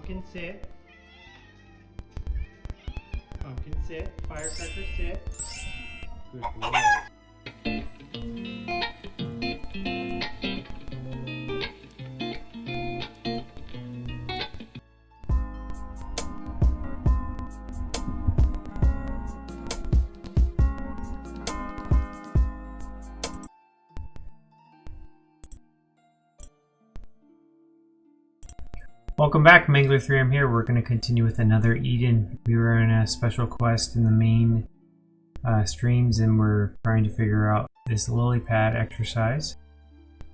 Pumpkin sit. Pumpkin sit. Firecracker sit. Good boy. Welcome back, Mangler3. I'm here. We're going to continue with another Eden. We were in a special quest in the main streams, and we're trying to figure out this lily pad exercise.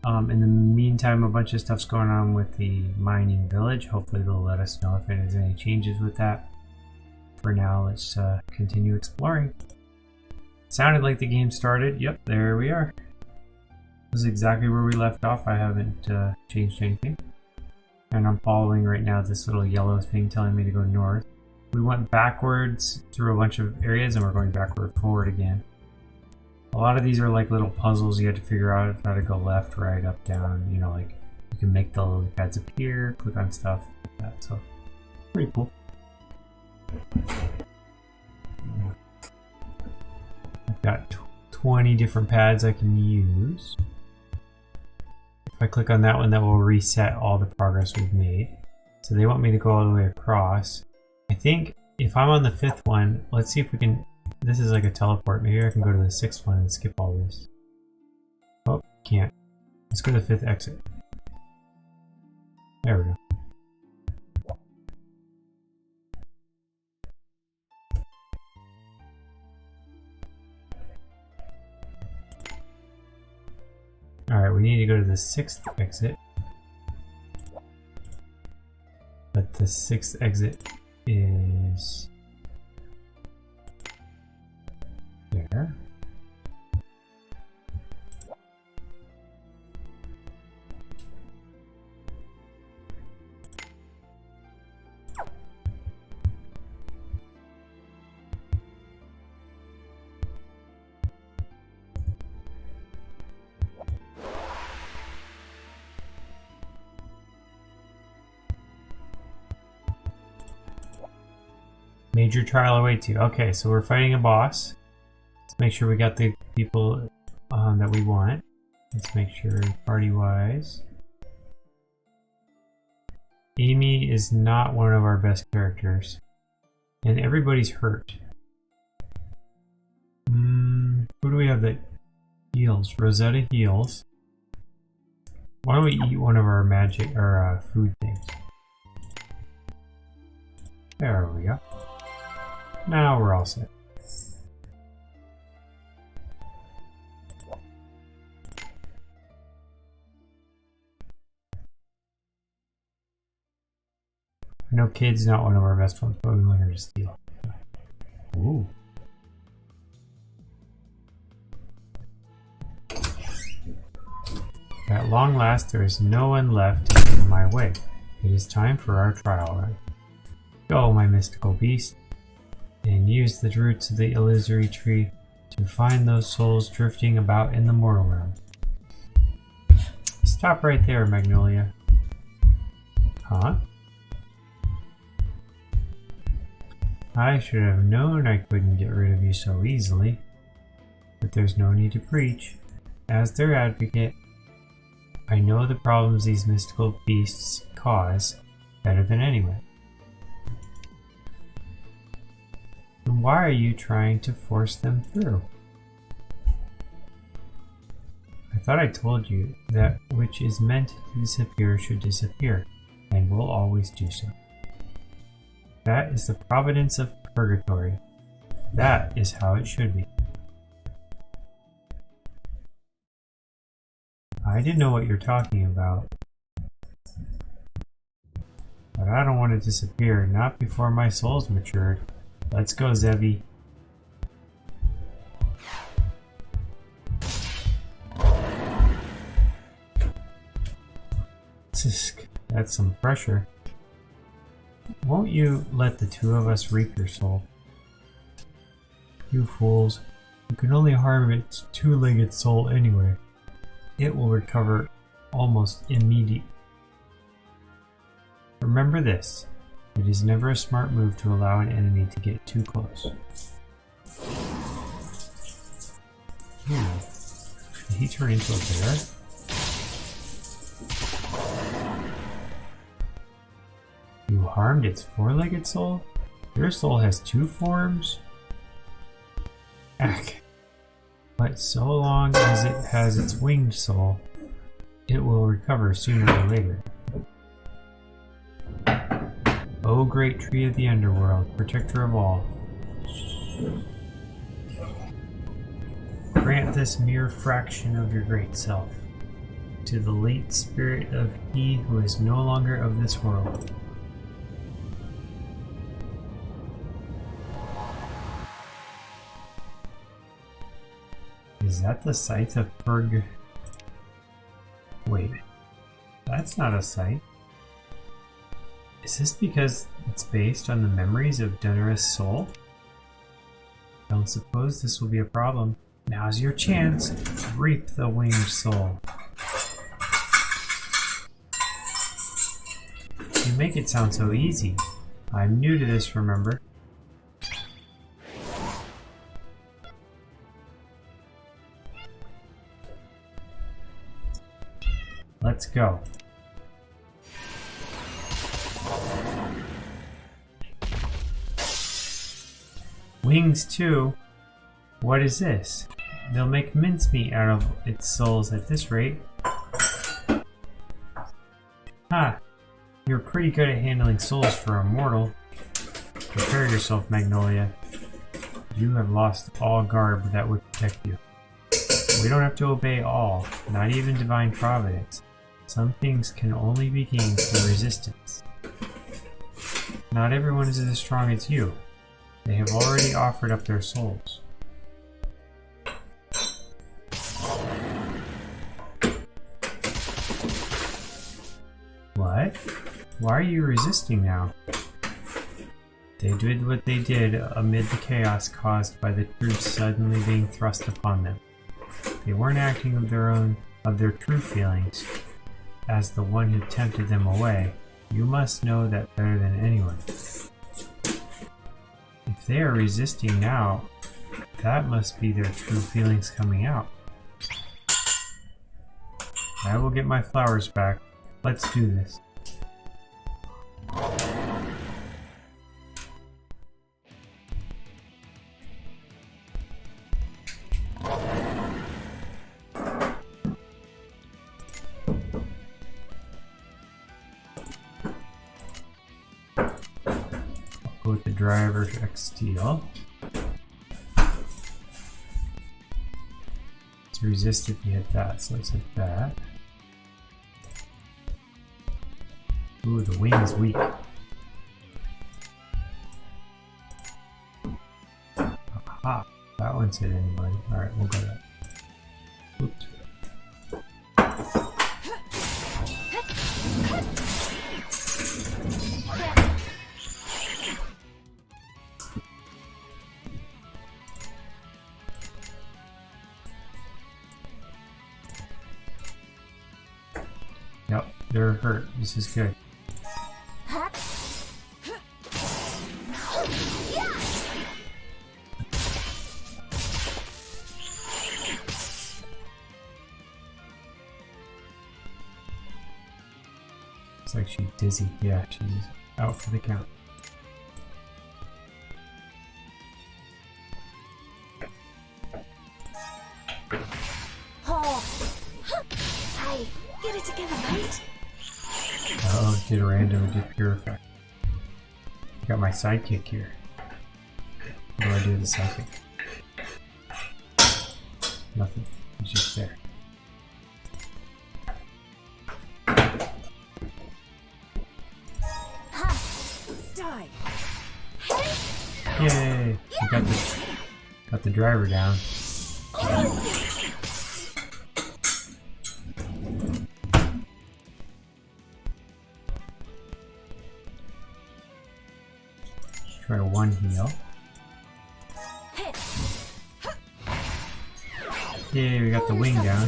In the meantime, a bunch of stuff's going on with the mining village. Hopefully they'll let us know if there's any changes with that. For now, let's continue exploring. Sounded like the game started. Yep, there we are. This is exactly where we left off. I haven't changed anything. And I'm following right now this little yellow thing telling me to go north. We went backwards through a bunch of areas and we're going forward again. A lot of these are like little puzzles you have to figure out how to go left, right, up, down. You know, like you can make the lily pads appear, click on stuff like that. So, pretty cool. I've got 20 different pads I can use. If I click on that one, that will reset all the progress we've made. So they want me to go all the way across. I think if I'm on the 5th one, let's see if we can... This is like a teleport. Maybe I can go to the 6th one and skip all this. Oh, can't. Let's go to the 5th exit. There we go. Alright, we need to go to the 6th exit. But the 6th exit is there. Major trial awaits you. Okay, so we're fighting a boss. Let's make sure we got the people that we want. Let's make sure party-wise. Amy is not one of our best characters. And everybody's hurt. Who do we have that heals? Rosetta heals. Why don't we eat one of our magic or food things? There we go. Now we're all set. I know Kid's not one of our best ones, but we want her to steal. Ooh. At long last, there is no one left to get in my way. It is time for our trial run. Go, my mystical beast, and use the roots of the illusory tree to find those souls drifting about in the mortal realm. Stop right there, Magnolia. Huh? I should have known I couldn't get rid of you so easily. But there's no need to preach. As their advocate, I know the problems these mystical beasts cause better than anyone. Then why are you trying to force them through? I thought I told you that which is meant to disappear should disappear, and will always do so. That is the providence of purgatory. That is how it should be. I didn't know what you're talking about. But I don't want to disappear, not before my soul's matured. Let's go, Zevi. That's some pressure. Won't you let the two of us reap your soul? You fools. You can only harm its two-legged soul anyway. It will recover almost immediately. Remember this. It is never a smart move to allow an enemy to get too close. Ooh. Did he turn into a bear? You harmed its four-legged soul? Your soul has two forms? Ack. But so long as it has its winged soul, it will recover sooner or later. O great tree of the underworld, protector of all, grant this mere fraction of your great self to the late spirit of he who is no longer of this world. Is that the scythe of Purg? Wait, that's not a scythe. Is this because it's based on the memories of Dunra's soul? Don't suppose this will be a problem. Now's your chance. Reap the winged soul. You make it sound so easy. I'm new to this, remember? Let's go. Wings too? What is this? They'll make mincemeat out of its souls at this rate. Ha! You're pretty good at handling souls for a mortal. Prepare yourself, Magnolia. You have lost all garb that would protect you. We don't have to obey all, not even divine providence. Some things can only be gained through resistance. Not everyone is as strong as you. They have already offered up their souls. What? Why are you resisting now? They did what they did amid the chaos caused by the truth suddenly being thrust upon them. They weren't acting of their true feelings. As the one who tempted them away, you must know that better than anyone. If they are resisting now, that must be their true feelings coming out. I will get my flowers back. Let's do this. With the driver X steel. It's resist if you hit that, so let's hit that. Ooh, the wing is weak. Aha! That one's hit anybody. Alright, we'll go that. Oops. Yep, they're hurt. This is good. Looks like she's dizzy. Yeah, she's out for the count. Hey, get it together, mate. Oh, did random, did pure effect. Got my sidekick here. What do I do with the sidekick? Nothing. It's just there. Die. Yay! We got the driver down. Let's try one heal. Yay, we got the wing down.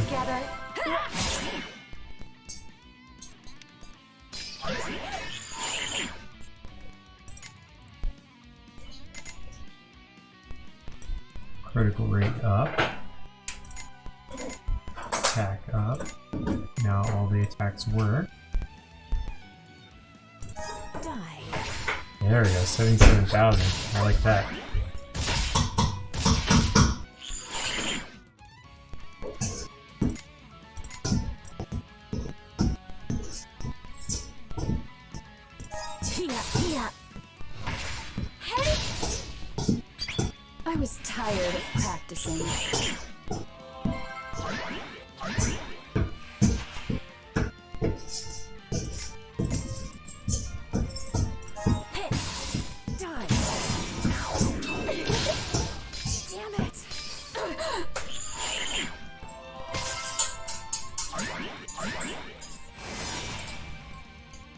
up. Attack up. Now all the attacks work. Die. There we go, 77,000. I like that. Hey! I was tired of practicing.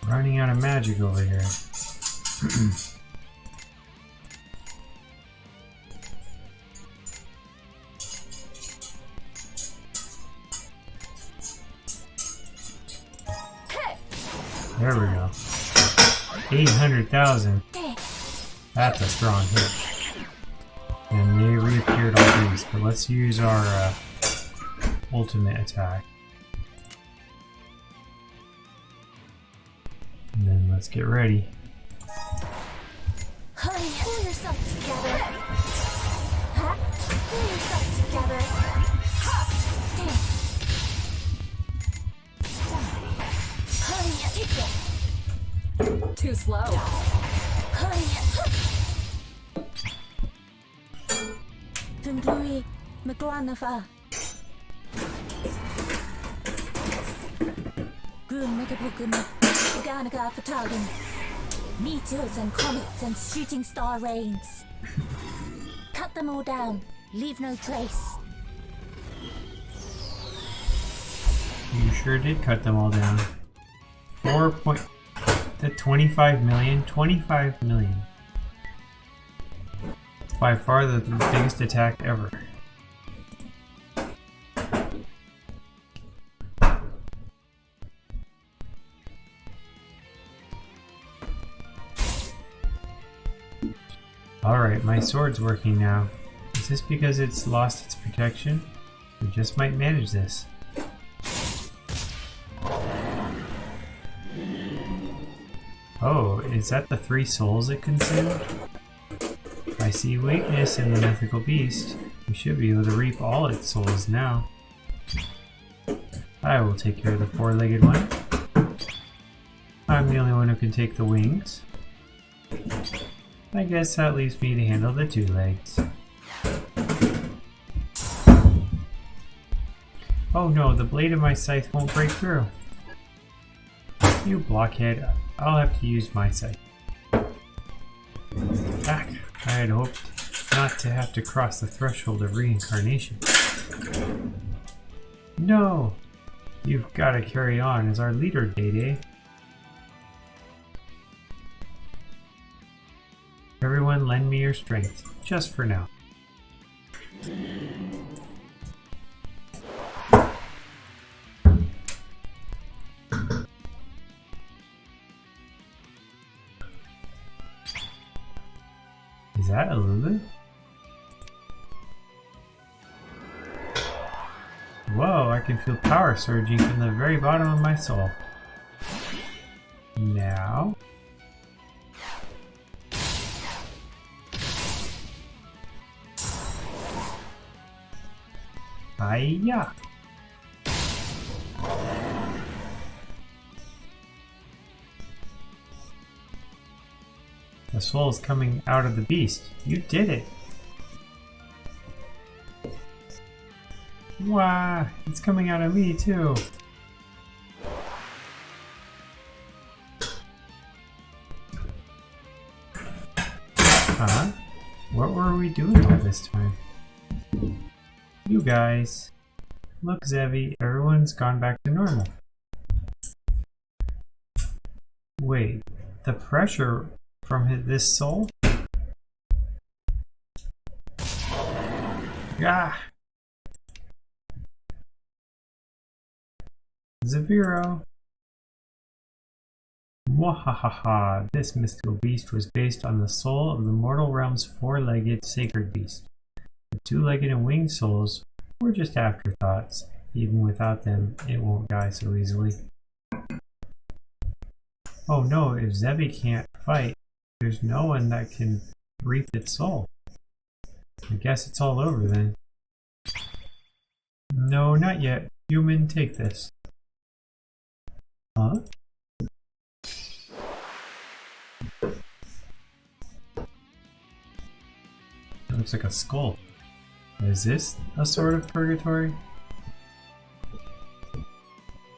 Running out of magic over here. There we go. 800,000. That's a strong hit. And they reappeared all these, but let's use our ultimate attack. And then let's get ready. Honey, pull yourself together. Huh? Pull yourself together. Ha! Honey, take this. Too slow. Honey. Tungui, Maglanafa. Gun Megabukun, Ganaga Fatagan. Meteors and comets and shooting star rains. Cut them all down. Leave no trace. You sure did cut them all down. 25 million? 25 million. By far the biggest attack ever. Alright, my sword's working now. Is this because it's lost its protection? We just might manage this. Oh, is that the 3 souls it consumed? I see weakness in the mythical beast. We should be able to reap all its souls now. I will take care of the 4-legged one. I'm the only one who can take the wings. I guess that leaves me to handle the 2 legs. Oh no, the blade of my scythe won't break through. You blockhead, I'll have to use my scythe. Back! I had hoped not to have to cross the threshold of reincarnation. No! You've got to carry on as our leader, Dede. Everyone lend me your strength, just for now. Is that a Lulu? Whoa, I can feel power surging from the very bottom of my soul. Now... Hiya! The soul is coming out of the beast. You did it! Wow, it's coming out of me too. Huh? What were we doing all this time? You guys. Look, Zevi, everyone's gone back to normal. Wait, the pressure from this soul? Gah! Zaviro. Mwahaha! This mystical beast was based on the soul of the mortal realm's 4-legged sacred beast. The two-legged and winged souls were just afterthoughts. Even without them, it won't die so easily. Oh no, if Zevi can't fight, there's no one that can reap its soul. I guess it's all over then. No, not yet. Human, take this. Huh? It looks like a skull. Is this a sort of purgatory?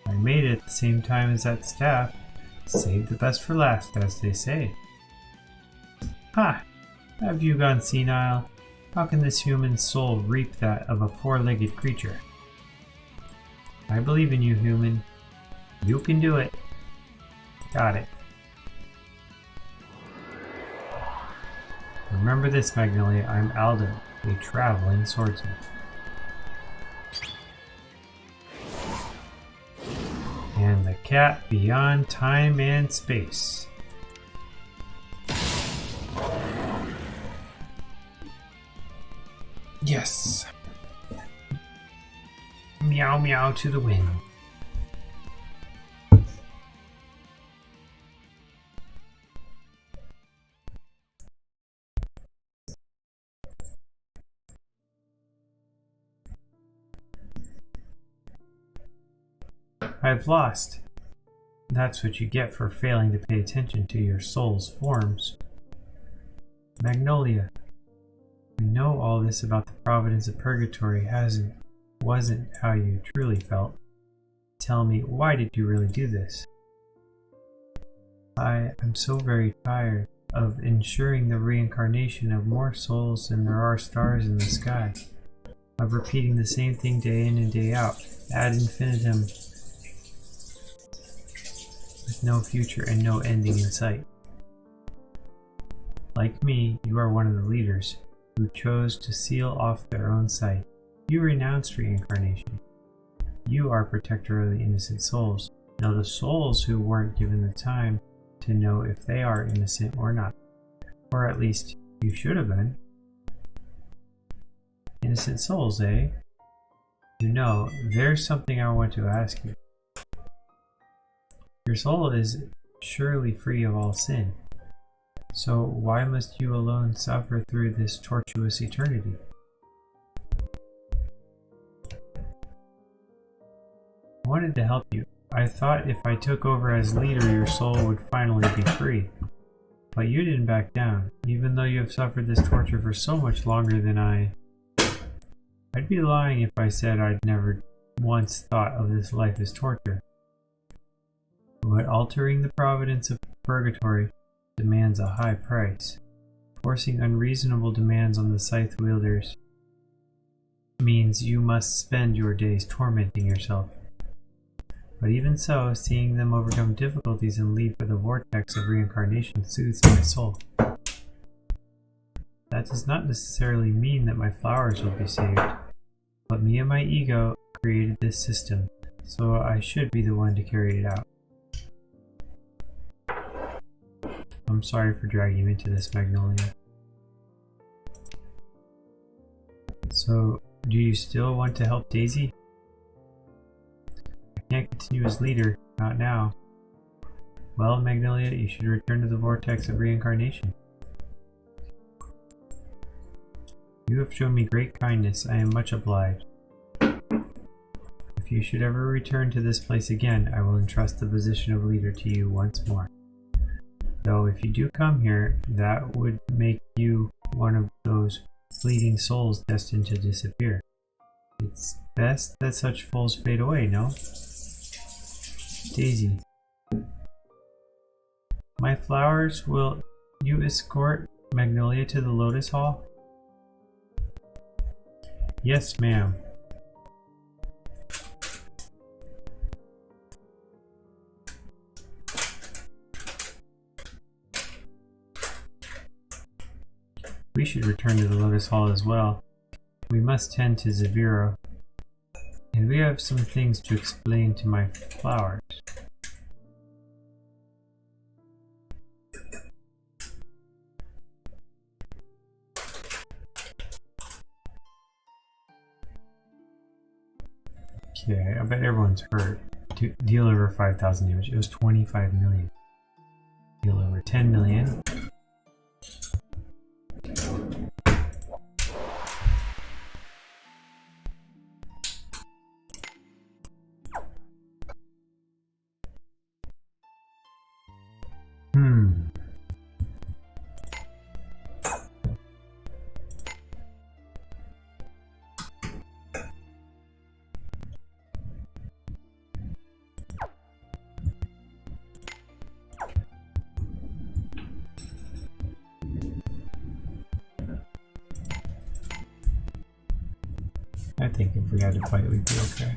I made it at the same time as that staff. Save the best for last, as they say. Ha! Have you gone senile? How can this human soul reap that of a four-legged creature? I believe in you, human. You can do it. Got it. Remember this, Magnolia. I'm Aldo, a traveling swordsman. And the cat beyond time and space. Yes! Meow meow to the wind. I've lost. That's what you get for failing to pay attention to your soul's forms. Magnolia, we know all this about the providence of purgatory wasn't how you truly felt. Tell me, why did you really do this? I am so very tired of ensuring the reincarnation of more souls than there are stars in the sky, of repeating the same thing day in and day out, ad infinitum, with no future and no ending in sight. Like me, you are one of the leaders who chose to seal off their own sight. You renounced reincarnation. You are protector of the innocent souls. Now the souls who weren't given the time to know if they are innocent or not. Or at least you should have been. Innocent souls, eh? You know, there's something I want to ask you. Your soul is surely free of all sin. So why must you alone suffer through this tortuous eternity? I wanted to help you. I thought if I took over as leader, your soul would finally be free. But you didn't back down, even though you have suffered this torture for so much longer than I'd be lying if I said I'd never once thought of this life as torture. But altering the providence of purgatory demands a high price. Forcing unreasonable demands on the scythe wielders means you must spend your days tormenting yourself. But even so, seeing them overcome difficulties and leave for the vortex of reincarnation soothes my soul. That does not necessarily mean that my flowers will be saved, but me and my ego created this system, so I should be the one to carry it out. I'm sorry for dragging you into this, Magnolia. So, do you still want to help Daisy? I can't continue as leader, not now. Well, Magnolia, you should return to the vortex of reincarnation. You have shown me great kindness. I am much obliged. If you should ever return to this place again, I will entrust the position of leader to you once more. Though if you do come here, that would make you one of those fleeting souls destined to disappear. It's best that such fools fade away, no? Daisy. My flowers, will you escort Magnolia to the Lotus Hall? Yes, ma'am. We should return to the Lotus Hall as well. We must tend to Zaviro. And we have some things to explain to my flowers. Okay, I bet everyone's hurt. Deal over 5,000 damage. It was 25 million. Deal over 10 million. I think if we had to fight, we'd be okay.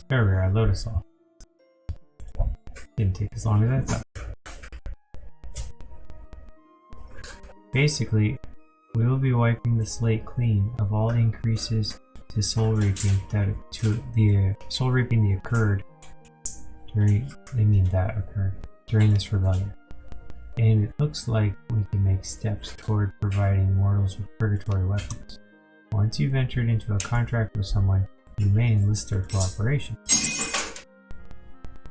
There we are, Lotus Law. Didn't take as long as I thought. Basically, we will be wiping the slate clean of all increases to soul reaping that occurred during this rebellion. And it looks like we can make steps toward providing mortals with purgatory weapons. Once you've entered into a contract with someone, you may enlist their cooperation.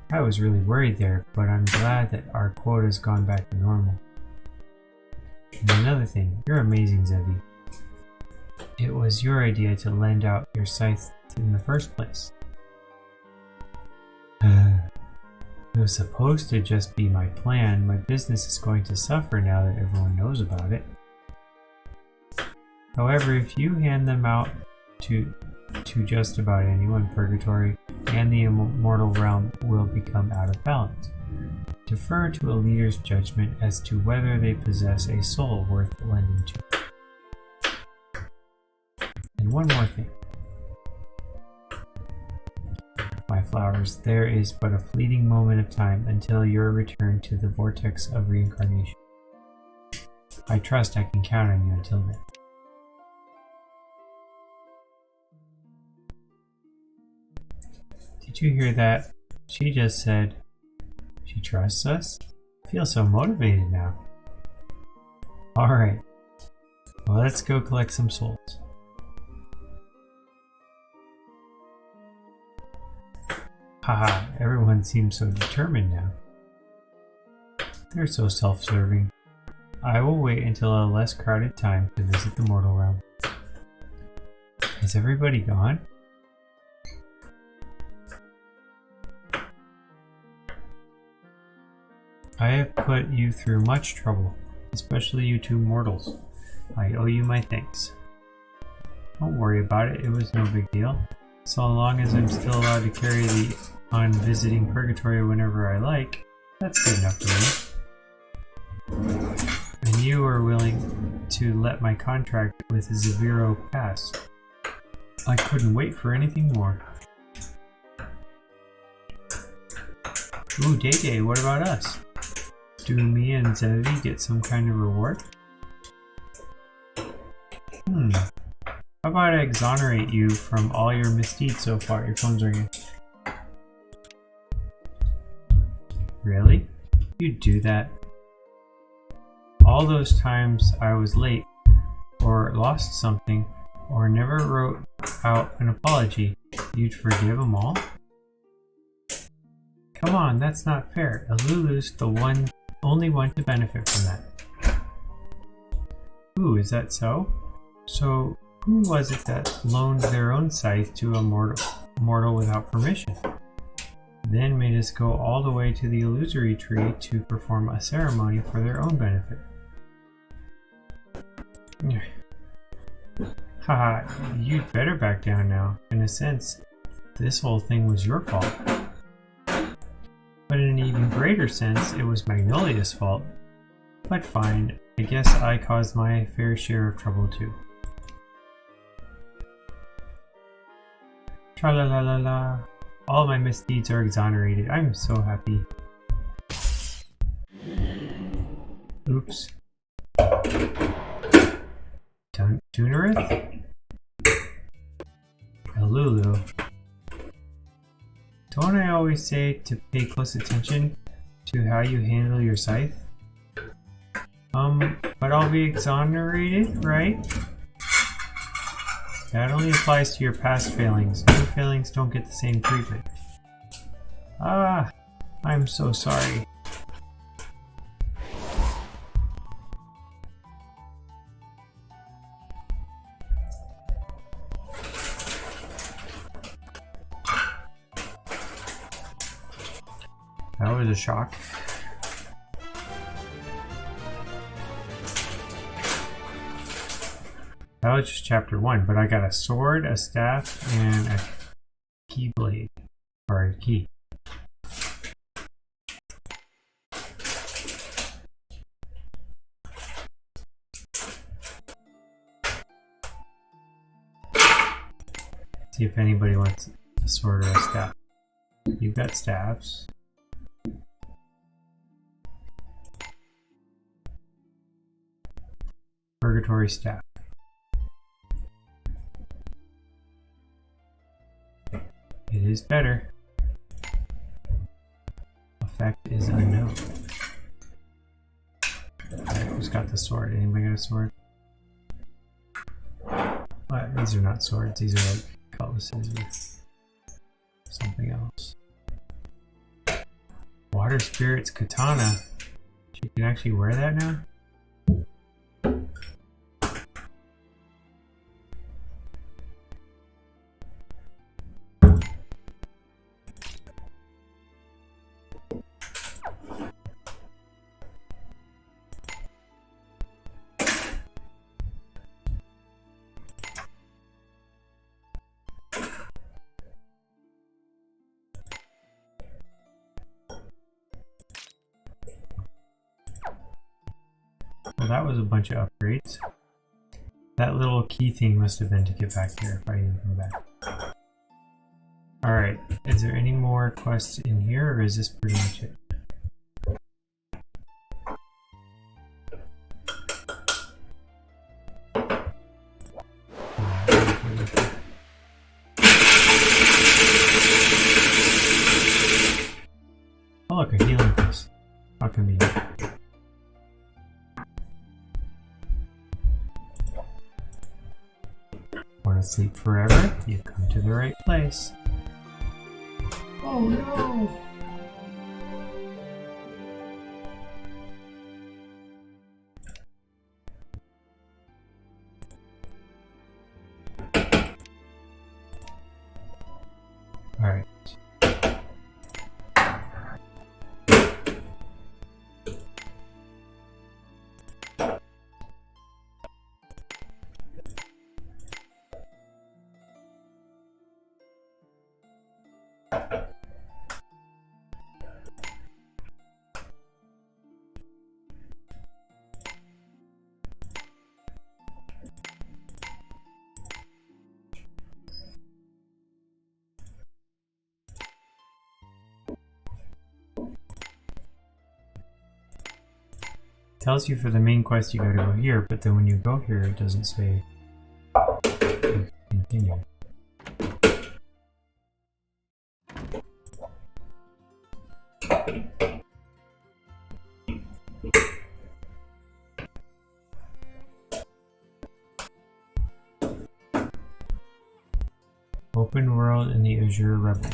I was really worried there, but I'm glad that our quota's gone back to normal. And another thing, you're amazing, Zevi. It was your idea to lend out your scythe in the first place. It was supposed to just be my plan. My business is going to suffer now that everyone knows about it. However, if you hand them out to just about anyone, Purgatory and the immortal realm will become out of balance. Defer to a leader's judgment as to whether they possess a soul worth lending to. And one more thing. My flowers, there is but a fleeting moment of time until your return to the vortex of reincarnation. I trust I can count on you until then. Did you hear that? She just said she trusts us? I feel so motivated now. Alright. Well, let's go collect some souls. Haha, everyone seems so determined now. They're so self-serving. I will wait until a less crowded time to visit the mortal realm. Is everybody gone? I have put you through much trouble, especially you two mortals. I owe you my thanks. Don't worry about it, it was no big deal. So long as I'm still allowed to carry on visiting Purgatory whenever I like, that's good enough for me. And you are willing to let my contract with Zaviro pass. I couldn't wait for anything more. Ooh, Day, what about us? Do me and Zevi get some kind of reward? How about I exonerate you from all your misdeeds so far? Your phone's ringing. Really? You'd do that? All those times I was late, or lost something, or never wrote out an apology, you'd forgive them all? Come on, that's not fair. Alulu's the only one to benefit from that. Ooh, is that so? So, who was it that loaned their own scythe to a mortal without permission? Then made us go all the way to the illusory tree to perform a ceremony for their own benefit. Haha, you'd better back down now. In a sense, this whole thing was your fault. But in an even greater sense, it was Magnolia's fault. But fine, I guess I caused my fair share of trouble too. Tra-la-la-la-la. All my misdeeds are exonerated. I'm so happy. Oops. Tunarith? Lulu. Don't I always say to pay close attention to how you handle your scythe? But I'll be exonerated, right? That only applies to your past failings. New failings don't get the same treatment. Ah, I'm so sorry. That was a shock. That was just chapter 1, but I got a sword, a staff, and a keyblade. Or a key. See if anybody wants a sword or a staff. You've got staffs. Purgatory staff. It is better. Effect is unknown. Alright, who's got the sword? Anybody got a sword? What? These are not swords, these are like cutlasses or something else. Water Spirit's katana. She can actually wear that now? Well, that was a bunch of upgrades. That little key thing must have been to get back here if I even come back. Alright, is there any more quests in here, or is this pretty much it? Oh look, a healing quest. How convenient. Want to sleep forever? You've come to the right place. Oh no! Alright. Tells you for the main quest you gotta go here, but then when you go here it doesn't say continue. Open world in the Azure Rebel.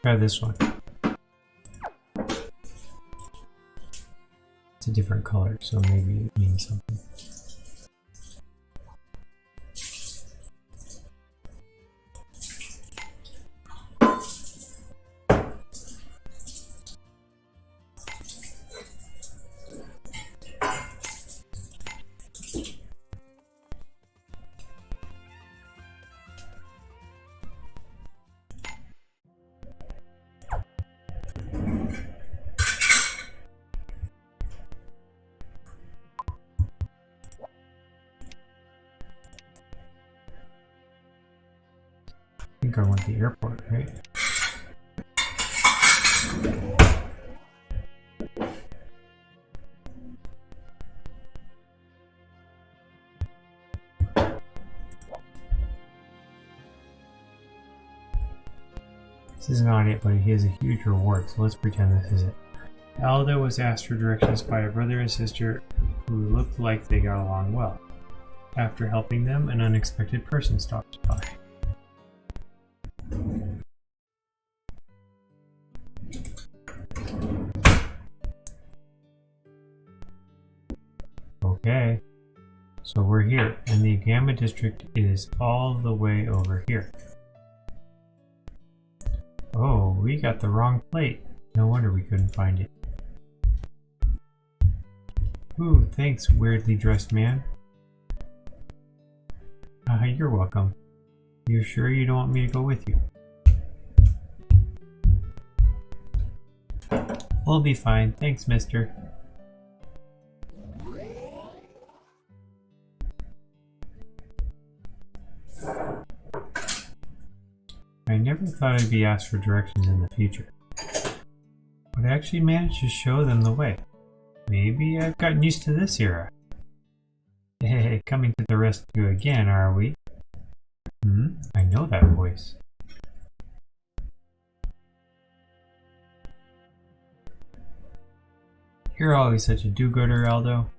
Try this one. It's a different color, so maybe it means something. I think I want the airport, right? This is not it, but he has a huge reward, so let's pretend this is it. Aldo was asked for directions by a brother and sister who looked like they got along well. After helping them, an unexpected person stopped by. Okay, so we're here, and the Gamma District is all the way over here. Oh, we got the wrong plate. No wonder we couldn't find it. Ooh, thanks, weirdly dressed man. You're welcome. You're sure you don't want me to go with you? We'll be fine, thanks, mister. I never thought I'd be asked for directions in the future, but I actually managed to show them the way. Maybe I've gotten used to this era. Hey, coming to the rescue again, are we? I know that voice. You're always such a do-gooder, Aldo.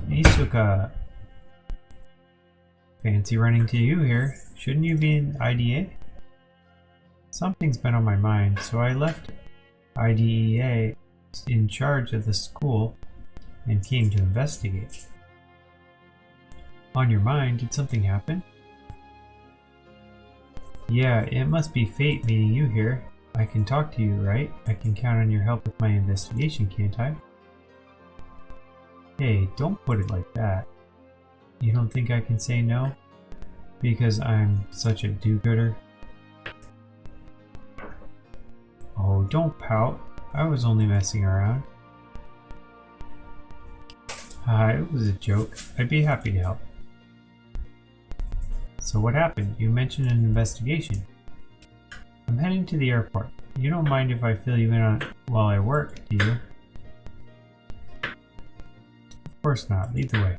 Isuka. Fancy running to you here. Shouldn't you be in IDA? Something's been on my mind, so I left IDEA in charge of the school and came to investigate. On your mind, did something happen? Yeah, it must be fate meeting you here. I can talk to you, right? I can count on your help with my investigation, can't I? Hey, don't put it like that. You don't think I can say no? Because I'm such a do-gooder? Oh, don't pout. I was only messing around. It was a joke. I'd be happy to help. So what happened? You mentioned an investigation. I'm heading to the airport. You don't mind if I fill you in on it while I work, do you? Of course not. Lead the way.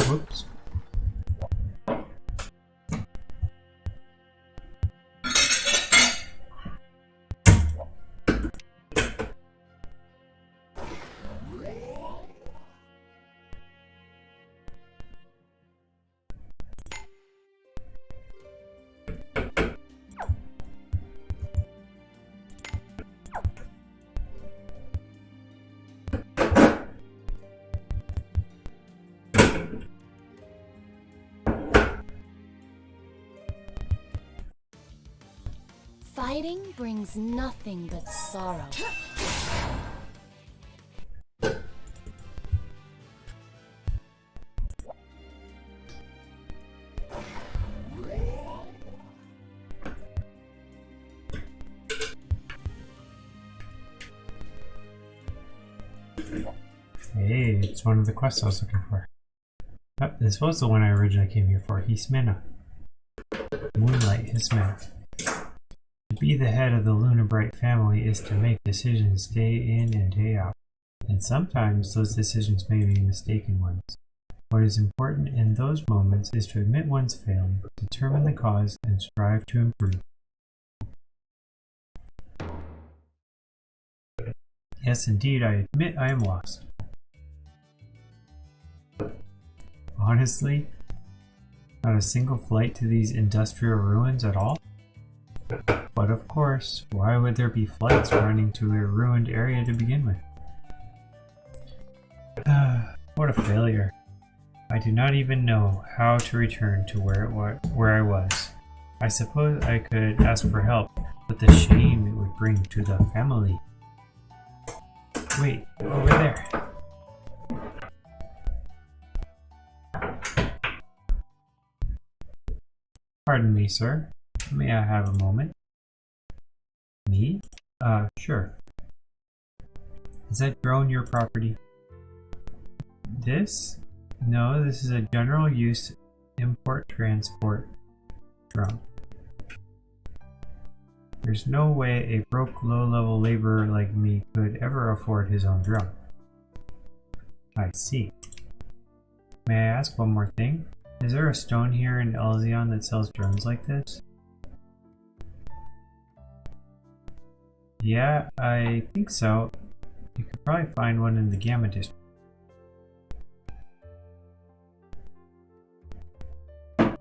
Whoops. Fighting brings nothing but sorrow. Hey, it's one of the quests I was looking for. Oh, this was the one I originally came here for. Hismena. Moonlight Hismena. To be the head of the Lunabright family is to make decisions day in and day out. And sometimes those decisions may be mistaken ones. What is important in those moments is to admit one's failing, determine the cause, and strive to improve. Yes, indeed, I admit I am lost. Honestly, not a single flight to these industrial ruins at all? But of course, why would there be flights running to a ruined area to begin with? What a failure. I do not even know how to return to where I was. I suppose I could ask for help, but the shame it would bring to the family. Wait, over there. Pardon me, sir. May I have a moment? Me? Sure. Is that drone your property? This? No, this is a general use import-transport drone. There's no way a broke low-level laborer like me could ever afford his own drone. I see. May I ask one more thing? Is there a stone here in Elzion that sells drones like this? Yeah, I think so. You could probably find one in the Gamma District.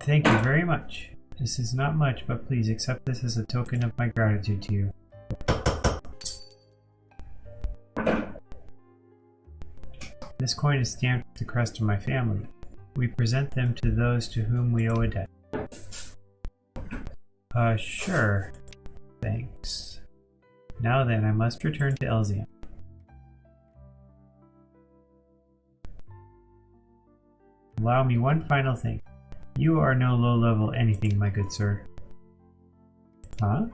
Thank you very much. This is not much, but please accept this as a token of my gratitude to you. This coin is stamped with the crest of my family. We present them to those to whom we owe a debt. Sure. Thanks. Now then, I must return to Elzion. Allow me one final thing. You are no low-level anything, my good sir. Huh?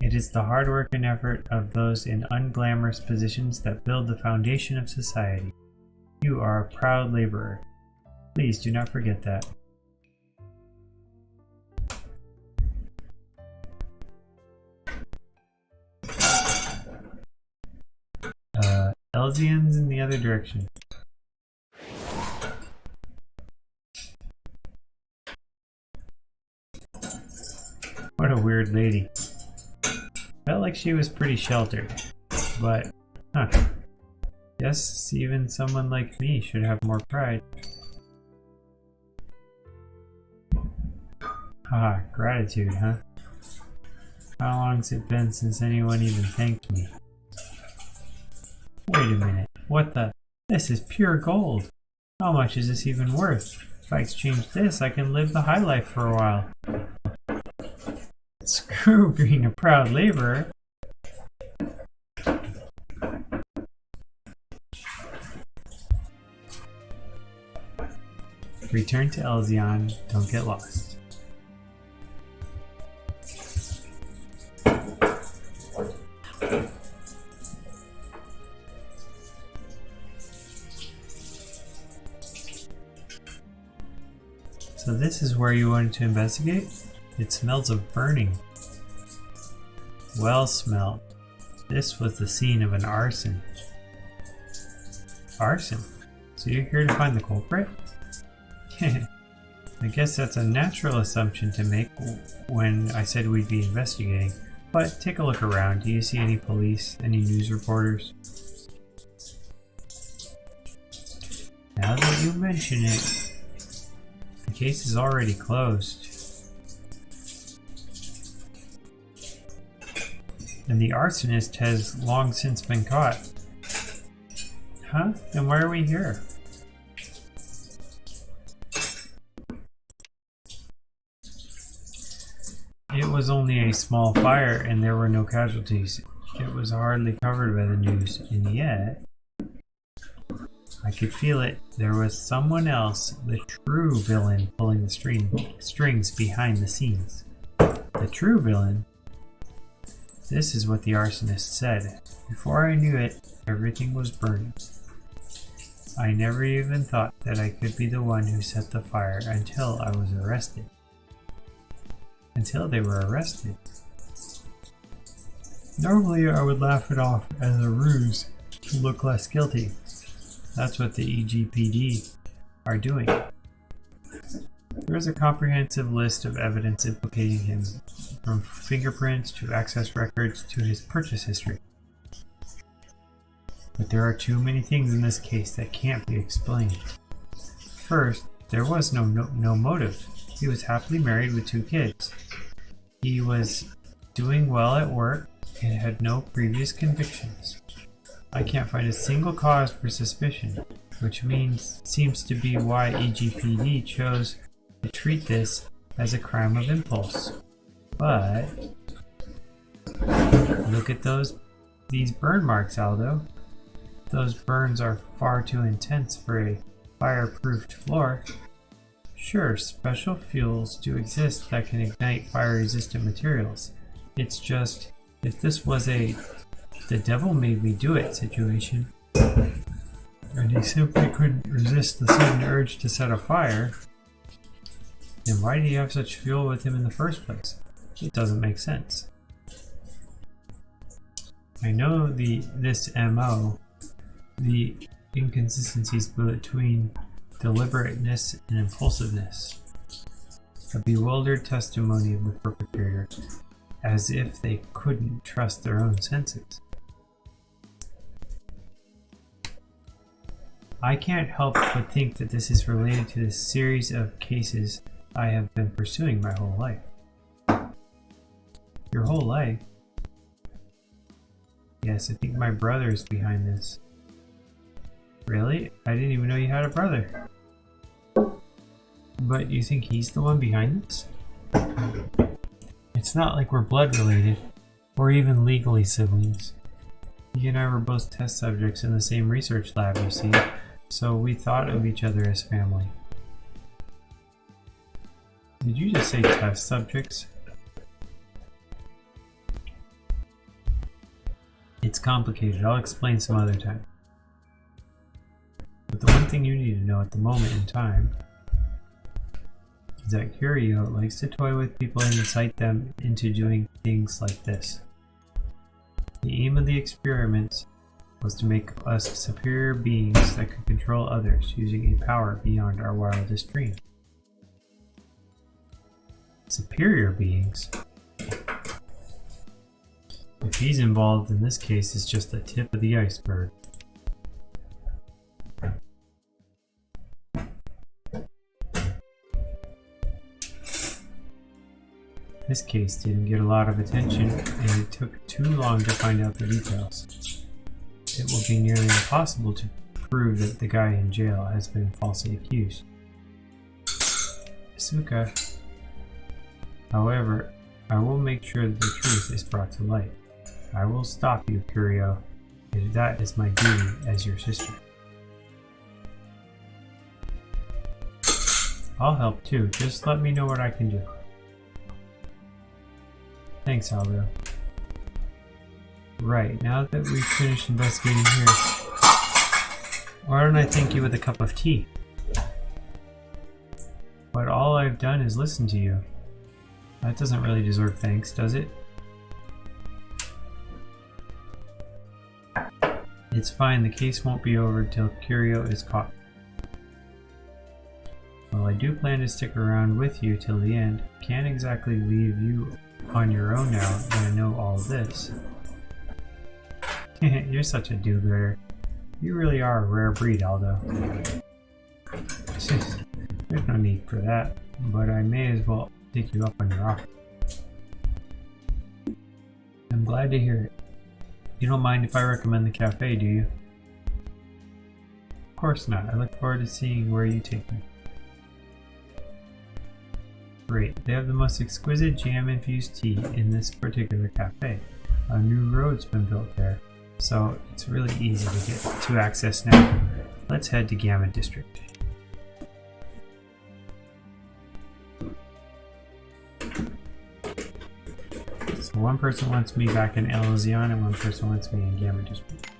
It is the hard work and effort of those in unglamorous positions that build the foundation of society. You are a proud laborer. Please do not forget that. Elzion's in the other direction. What a weird lady. Felt like she was pretty sheltered, but, yes, even someone like me should have more pride. Haha, gratitude, huh? How long's it been since anyone even thanked me? Wait a minute, what the? This is pure gold! How much is this even worth? If I exchange this, I can live the high life for a while. Screw being a proud laborer. Return to Elzion, don't get lost. So this is where you wanted to investigate? It smells of burning. Well smelled. This was the scene of an arson. Arson? So you're here to find the culprit? I guess that's a natural assumption to make when I said we'd be investigating. But take a look around. Do you see any police? Any news reporters? Now that you mention it, the case is already closed. And the arsonist has long since been caught. Huh? Then why are we here? It was only a small fire and there were no casualties. It was hardly covered by the news, and yet I could feel it. There was someone else, the true villain, pulling the strings behind the scenes. The true villain? This is what the arsonist said. Before I knew it, everything was burning. I never even thought that I could be the one who set the fire until I was arrested. Until they were arrested. Normally I would laugh it off as a ruse to look less guilty. That's what the EGPD are doing. There is a comprehensive list of evidence implicating him, from fingerprints to access records to his purchase history. But there are too many things in this case that can't be explained. First, there was no motive. He was happily married with 2 kids. He was doing well at work and had no previous convictions. I can't find a single cause for suspicion, which seems to be why EGPD chose to treat this as a crime of impulse. But look at these burn marks, Aldo. Those burns are far too intense for a fireproofed floor. Sure, special fuels do exist that can ignite fire-resistant materials. It's just, if this was a "the devil made me do it" situation, and he simply couldn't resist the sudden urge to set a fire, then why did he have such fuel with him in the first place? It doesn't make sense. I know this MO, the inconsistencies between deliberateness and impulsiveness, a bewildered testimony of the perpetrator, as if they couldn't trust their own senses. I can't help but think that this is related to the series of cases I have been pursuing my whole life. Your whole life? Yes, I think my brother is behind this. Really? I didn't even know you had a brother. But you think he's the one behind this? It's not like we're blood related, or even legally siblings. He and I were both test subjects in the same research lab, you see, so we thought of each other as family. Did you just say test subjects? It's complicated. I'll explain some other time. But the one thing you need to know at the moment in time is that Curio likes to toy with people and incite them into doing things like this. The aim of the experiments was to make us superior beings that could control others using a power beyond our wildest dreams. Superior beings? If he's involved in this case, it's just the tip of the iceberg. This case didn't get a lot of attention, and it took too long to find out the details. It will be nearly impossible to prove that the guy in jail has been falsely accused. Asuka. However, I will make sure that the truth is brought to light. I will stop you, Curio, and that is my duty as your sister. I'll help too, just let me know what I can do. Thanks, Aldo. Right, now that we've finished investigating here, why don't I thank you with a cup of tea? But all I've done is listen to you. That doesn't really deserve thanks, does it? It's fine, the case won't be over until Curio is caught. Well, I do plan to stick around with you till the end. Can't exactly leave you on your own now that I know all this. You're such a do-gooder. You really are a rare breed, Aldo. There's no need for that, but I may as well take you up on your offer. I'm glad to hear it. You don't mind if I recommend the cafe, do you? Of course not. I look forward to seeing where you take me. Great. They have the most exquisite jam-infused tea in this particular cafe. A new road's been built there, so it's really easy to get to access now. Let's head to Gamma District. So one person wants me back in Elysion and one person wants me in Gamma District.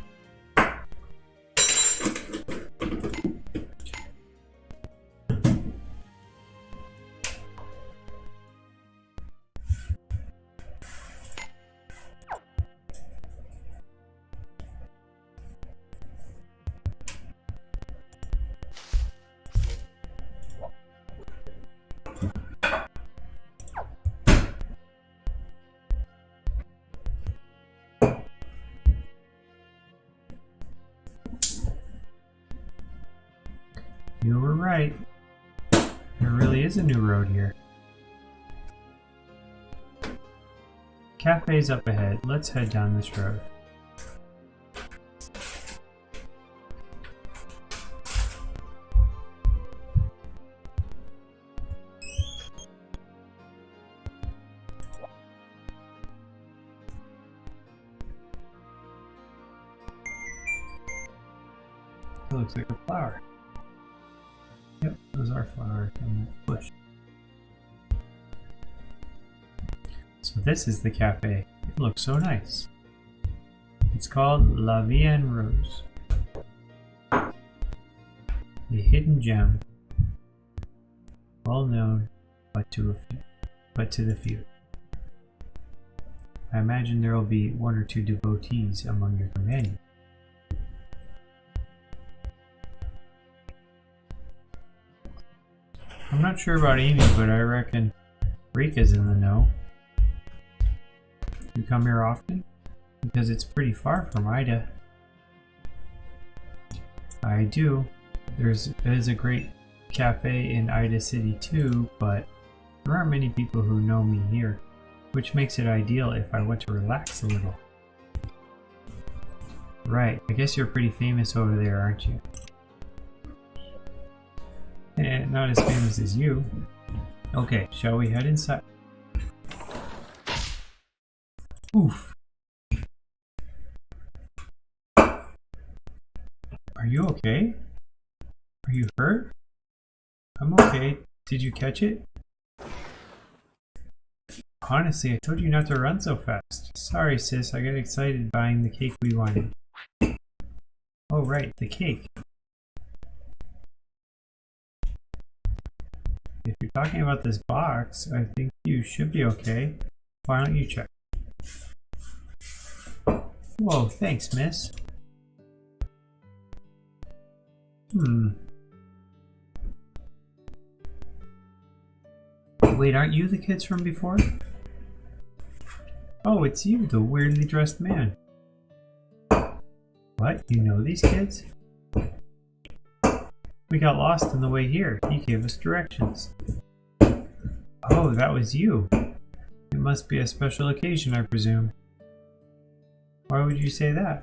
You were right. There really is a new road here. Cafe's up ahead. Let's head down this road. It looks like a flower. Yep, those are flowers on the bush. So this is the cafe. It looks so nice. It's called La Vie en Rose. A hidden gem. Well known, but to the few. I imagine there will be one or two devotees among your companions. I'm not sure about Amy, but I reckon Rika's in the know. You come here often? Because it's pretty far from Ida. I do. There is a great cafe in Ida City too, but there aren't many people who know me here, which makes it ideal if I want to relax a little. Right, I guess you're pretty famous over there, aren't you? Not as famous as you. Okay, shall we head inside? Oof. Are you okay? Are you hurt? I'm okay. Did you catch it? Honestly, I told you not to run so fast. Sorry, sis, I got excited buying the cake we wanted. Oh, right, the cake. If you're talking about this box, I think you should be okay. Why don't you check? Whoa, thanks, miss. Wait, aren't you the kids from before? Oh, it's you, the weirdly dressed man. What? You know these kids? We got lost on the way here. He gave us directions. Oh, that was you. It must be a special occasion, I presume. Why would you say that?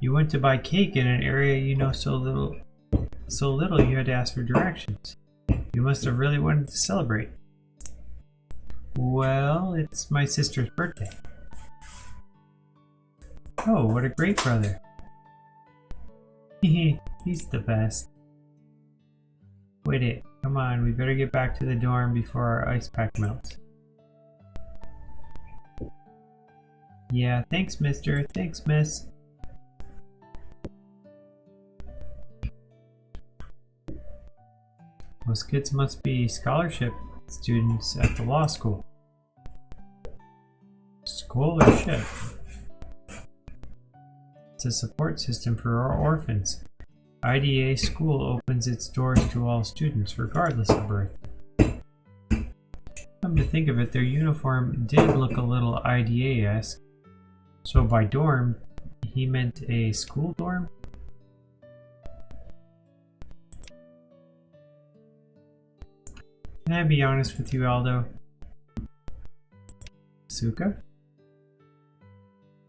You went to buy cake in an area you know so little you had to ask for directions. You must have really wanted to celebrate. Well, it's my sister's birthday. Oh, what a great brother. He's the best. Wait it. Come on, we better get back to the dorm before our ice pack melts. Yeah, thanks, mister. Thanks, miss. Those kids must be scholarship students at the law school. School or ship? It's a support system for our orphans. IDA school opens its doors to all students, regardless of birth. Come to think of it, their uniform did look a little IDA-esque. So by dorm, he meant a school dorm? Can I be honest with you, Aldo? Suka?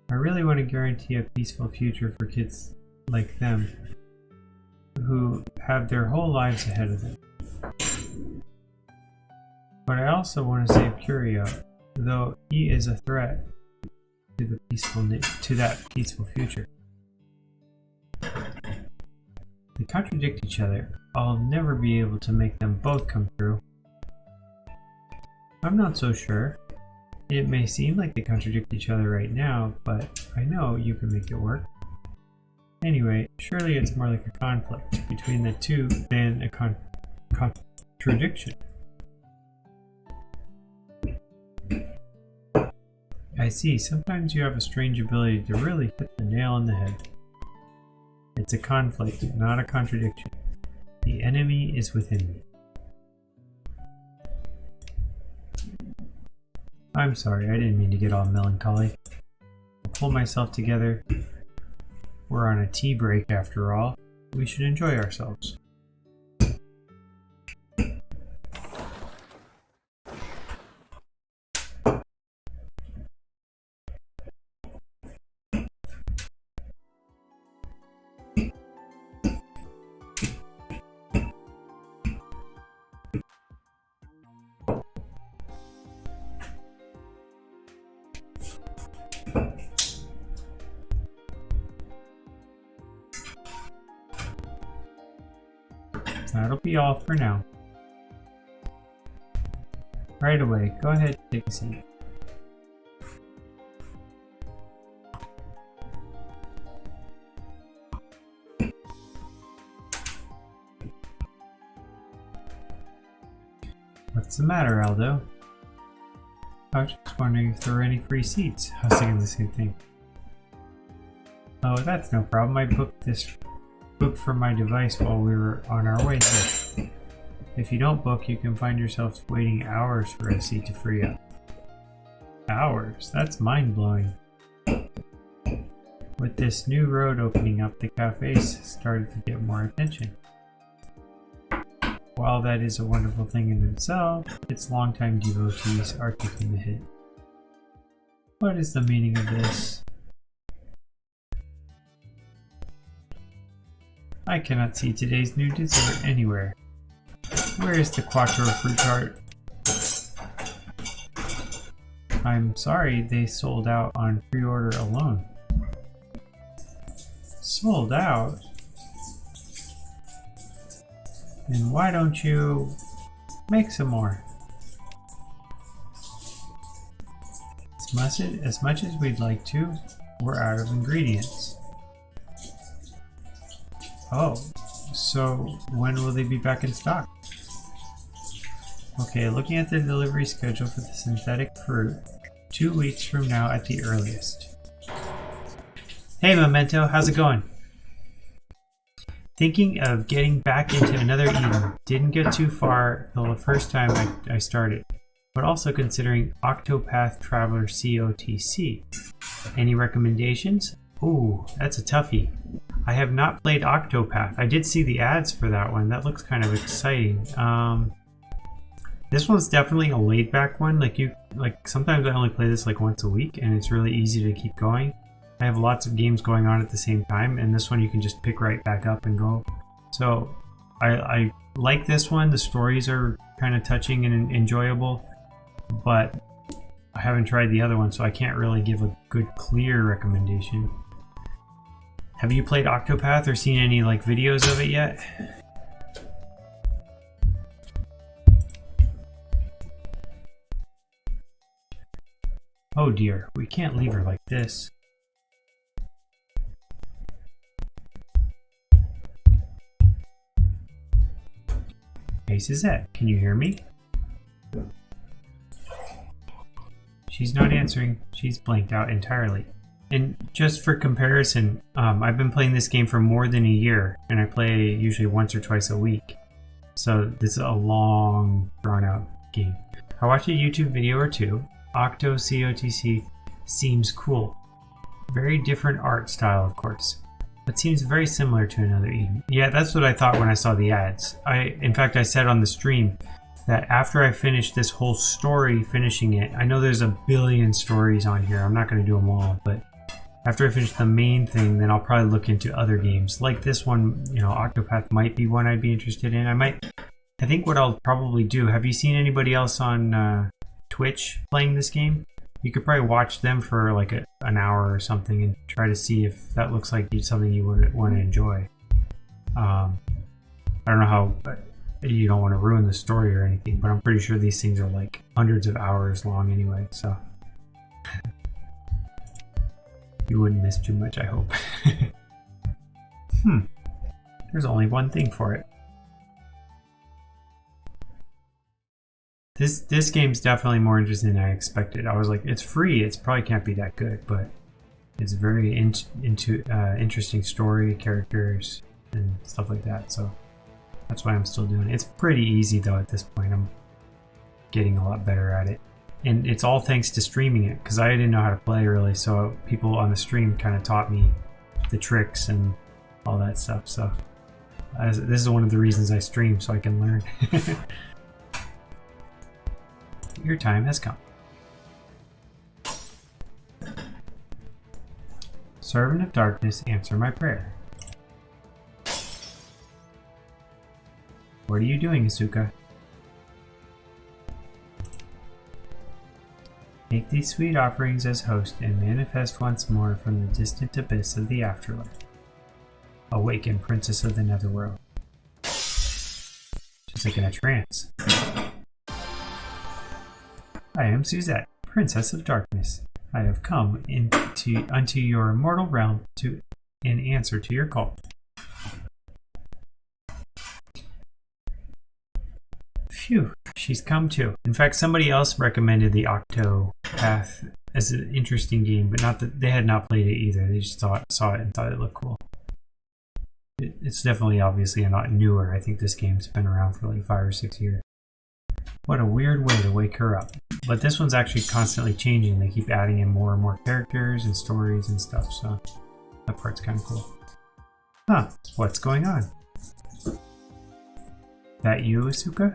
I really want to guarantee a peaceful future for kids like them, who have their whole lives ahead of them. But I also want to save Curio, though he is a threat to that peaceful future. They contradict each other. I'll never be able to make them both come true. I'm not so sure. It may seem like they contradict each other right now, but I know you can make it work. Anyway, surely it's more like a conflict between the two than a contradiction. I see, sometimes you have a strange ability to really hit the nail on the head. It's a conflict, not a contradiction. The enemy is within me. I'm sorry, I didn't mean to get all melancholy. I'll pull myself together. We're on a tea break after all. We should enjoy ourselves. That'll be all for now. Right away, go ahead and take a seat. What's the matter, Aldo? I was just wondering if there were any free seats. I was thinking the same thing. Oh, that's no problem. I booked for my device while we were on our way here. If you don't book, you can find yourself waiting hours for a seat to free up. Hours? That's mind-blowing. With this new road opening up, the cafes started to get more attention. While that is a wonderful thing in itself, its longtime devotees are taking the hit. What is the meaning of this? I cannot see today's new dessert anywhere. Where is the Quattro fruit tart? I'm sorry, they sold out on pre-order alone. Sold out? Then why don't you make some more? As much as we'd like to, we're out of ingredients. Oh, so when will they be back in stock? Okay, looking at the delivery schedule for the synthetic fruit, 2 weeks from now at the earliest. Hey Memento, how's it going? Thinking of getting back into another Eden. Didn't get too far till the first time I started, but also considering Octopath Traveler COTC. Any recommendations? Ooh, that's a toughie. I have not played Octopath. I did see the ads for that one. That looks kind of exciting. This one's definitely a laid-back one. Like sometimes I only play this like once a week, and it's really easy to keep going. I have lots of games going on at the same time, and this one you can just pick right back up and go. So I like this one. The stories are kind of touching and enjoyable, but I haven't tried the other one, so I can't really give a good, clear recommendation. Have you played Octopath or seen any like videos of it yet? Oh dear, we can't leave her like this. Hey Suzette, can you hear me? She's not answering. She's blanked out entirely. And just for comparison, I've been playing this game for more than a year, and I play usually once or twice a week. So this is a long, drawn-out game. I watched a YouTube video or two. Octo COTC seems cool. Very different art style, of course, but seems very similar to another Eden. Yeah, that's what I thought when I saw the ads. In fact, I said on the stream that after I finish this whole story, finishing it, I know there's a billion stories on here. I'm not going to do them all, but after I finish the main thing, then I'll probably look into other games. Like this one, you know, Octopath might be one I'd be interested in. I think what I'll probably do, have you seen anybody else on Twitch playing this game? You could probably watch them for like an hour or something and try to see if that looks like something you would want to enjoy. I don't know how, you don't want to ruin the story or anything, but I'm pretty sure these things are like hundreds of hours long anyway, so You wouldn't miss too much, I hope. There's only one thing for it. This game's definitely more interesting than I expected. I was like, it's free, it probably can't be that good, but it's very interesting story, characters, and stuff like that. So that's why I'm still doing it. It's pretty easy though at this point. I'm getting a lot better at it, and it's all thanks to streaming it because I didn't know how to play really. So people on the stream kind of taught me the tricks and all that stuff. So this is one of the reasons I stream, so I can learn. Your time has come. Servant of darkness, answer my prayer. What are you doing, Asuka? Make these sweet offerings as host and manifest once more from the distant abyss of the afterlife. Awaken, princess of the netherworld. Just like in a trance. I am Suzette, princess of darkness. I have come unto your immortal realm in answer to your call. Phew, she's come too. In fact, somebody else recommended the Octopath as an interesting game, but not that they had not played it either. They just saw it and thought it looked cool. It's definitely obviously a lot newer. I think this game's been around for like 5 or 6 years. What a weird way to wake her up. But this one's actually constantly changing. They keep adding in more and more characters and stories and stuff, so that part's kind of cool. Huh, what's going on? That you, Asuka?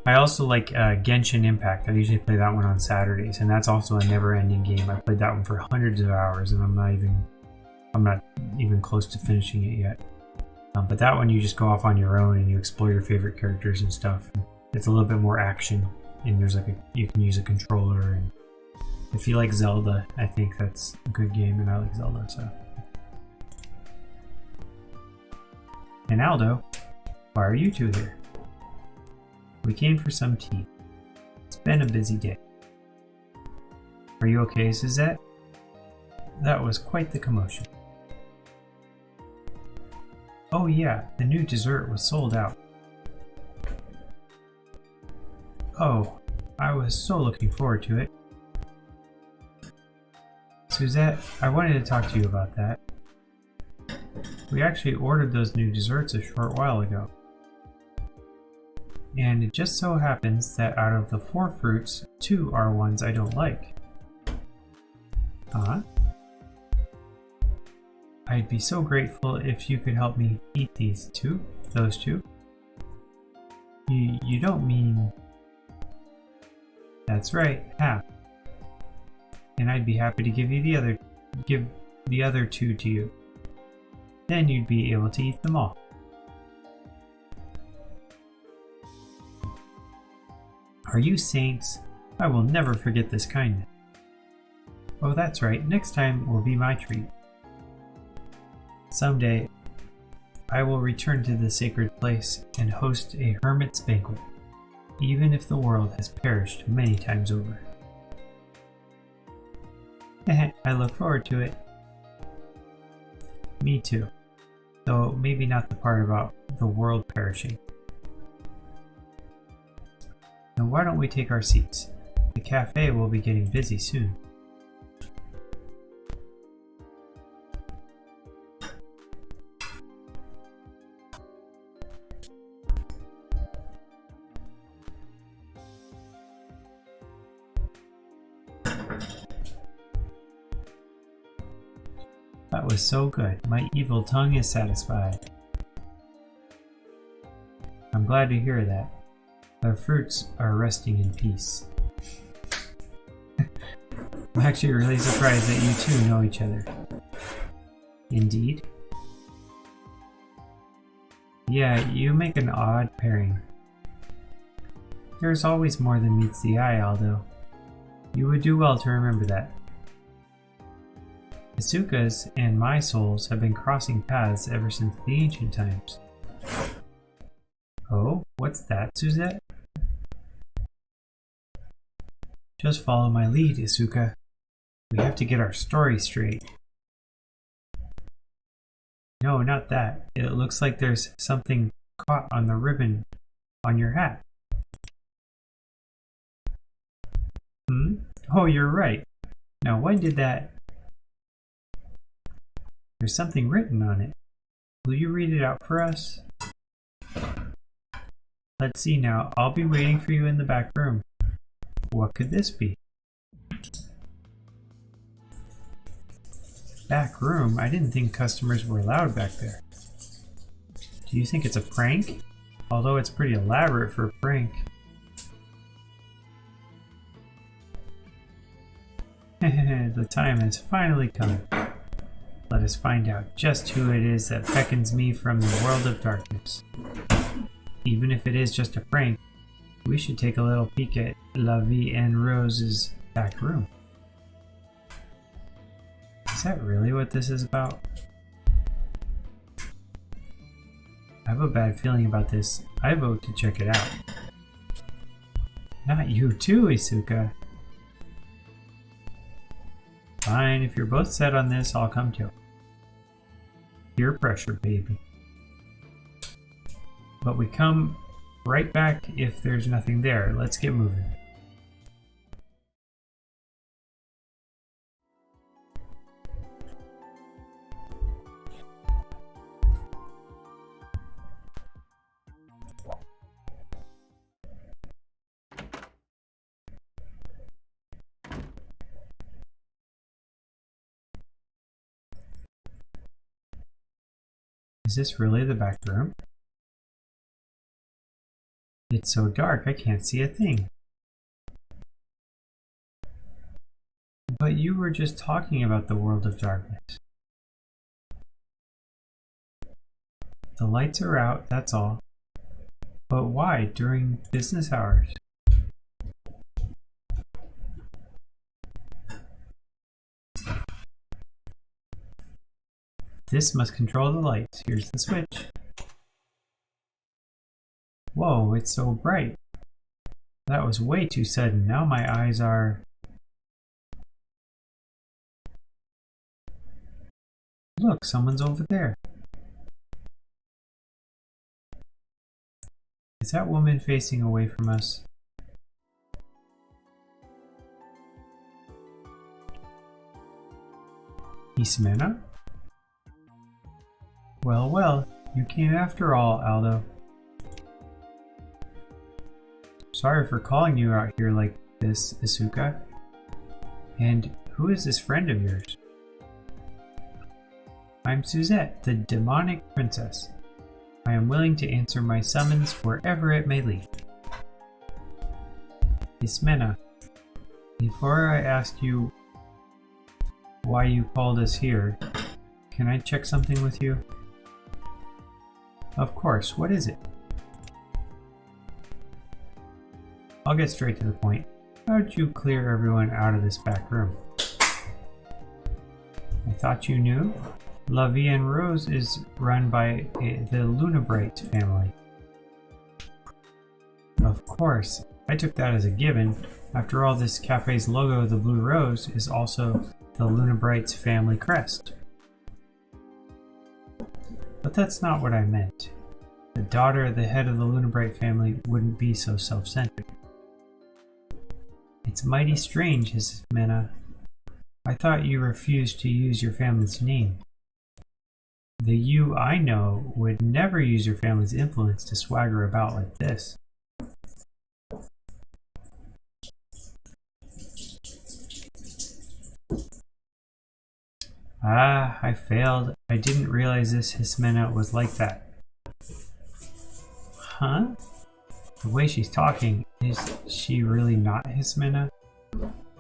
I also like Genshin Impact. I usually play that one on Saturdays, and that's also a never-ending game. I played that one for hundreds of hours, and I'm not even close to finishing it yet. But that one you just go off on your own and you explore your favorite characters and stuff. It's a little bit more action, and there's like you can use a controller. And if you like Zelda, I think that's a good game, and I like Zelda. So, and Aldo, why are you two here? We came for some tea. It's been a busy day. Are you okay, Suzette? That was quite the commotion. Oh yeah, the new dessert was sold out. Oh, I was so looking forward to it. Suzette, I wanted to talk to you about that. We actually ordered those new desserts a short while ago. And it just so happens that out of the 4 fruits, 2 are ones I don't like. Huh? I'd be so grateful if you could help me eat those two. You don't mean... That's right, half. And I'd be happy to give the other 2 to you. Then you'd be able to eat them all. Are you saints? I will never forget this kindness. Oh, that's right, next time will be my treat. Someday, I will return to the sacred place and host a hermit's banquet, even if the world has perished many times over. I look forward to it. Me too, though maybe not the part about the world perishing. Now why don't we take our seats? The cafe will be getting busy soon. That was so good. My evil tongue is satisfied. I'm glad to hear that. The fruits are resting in peace. I'm actually really surprised that you two know each other. Indeed. Yeah, you make an odd pairing. There's always more than meets the eye, Aldo. You would do well to remember that. Asuka's and my souls have been crossing paths ever since the ancient times. Oh, what's that, Suzette? Just follow my lead, Asuka. We have to get our story straight. No, not that. It looks like there's something caught on the ribbon on your hat. Oh, you're right. Now, when did that... There's something written on it. Will you read it out for us? Let's see now. I'll be waiting for you in the back room. What could this be? Back room? I didn't think customers were allowed back there. Do you think it's a prank? Although it's pretty elaborate for a prank. The time has finally come. Let us find out just who it is that beckons me from the world of darkness. Even if it is just a prank, we should take a little peek at La Vie en Rose's back room. Is that really what this is about? I have a bad feeling about this. I vote to check it out. Not you too, Isuka. Fine, if you're both set on this, I'll come too. Peer pressure, baby. But we come right back if there's nothing there. Let's get moving. Is this really the back room? It's so dark I can't see a thing. But you were just talking about the world of darkness. The lights are out, that's all. But why during business hours? This must control the lights. Here's the switch. Whoa, it's so bright. That was way too sudden. Now my eyes are... Look, someone's over there. Is that woman facing away from us? Ismena? Well, well, you came after all, Aldo. Sorry for calling you out here like this, Isuka. And who is this friend of yours? I'm Suzette, the demonic princess. I am willing to answer my summons wherever it may lead. Ismena, before I ask you why you called us here, can I check something with you? Of course, what is it? I'll get straight to the point. How'd you clear everyone out of this back room? I thought you knew? La Vie en Rose is run by the Lunabright family. Of course, I took that as a given. After all, this cafe's logo, the Blue Rose, is also the Lunabright's family crest. But that's not what I meant. The daughter of the head of the Lunabright family wouldn't be so self-centered. It's mighty strange, Ismena. I thought you refused to use your family's name. The you I know would never use your family's influence to swagger about like this. Ah, I failed. I didn't realize this Ismena was like that. Huh? The way she's talking, is she really not Ismena?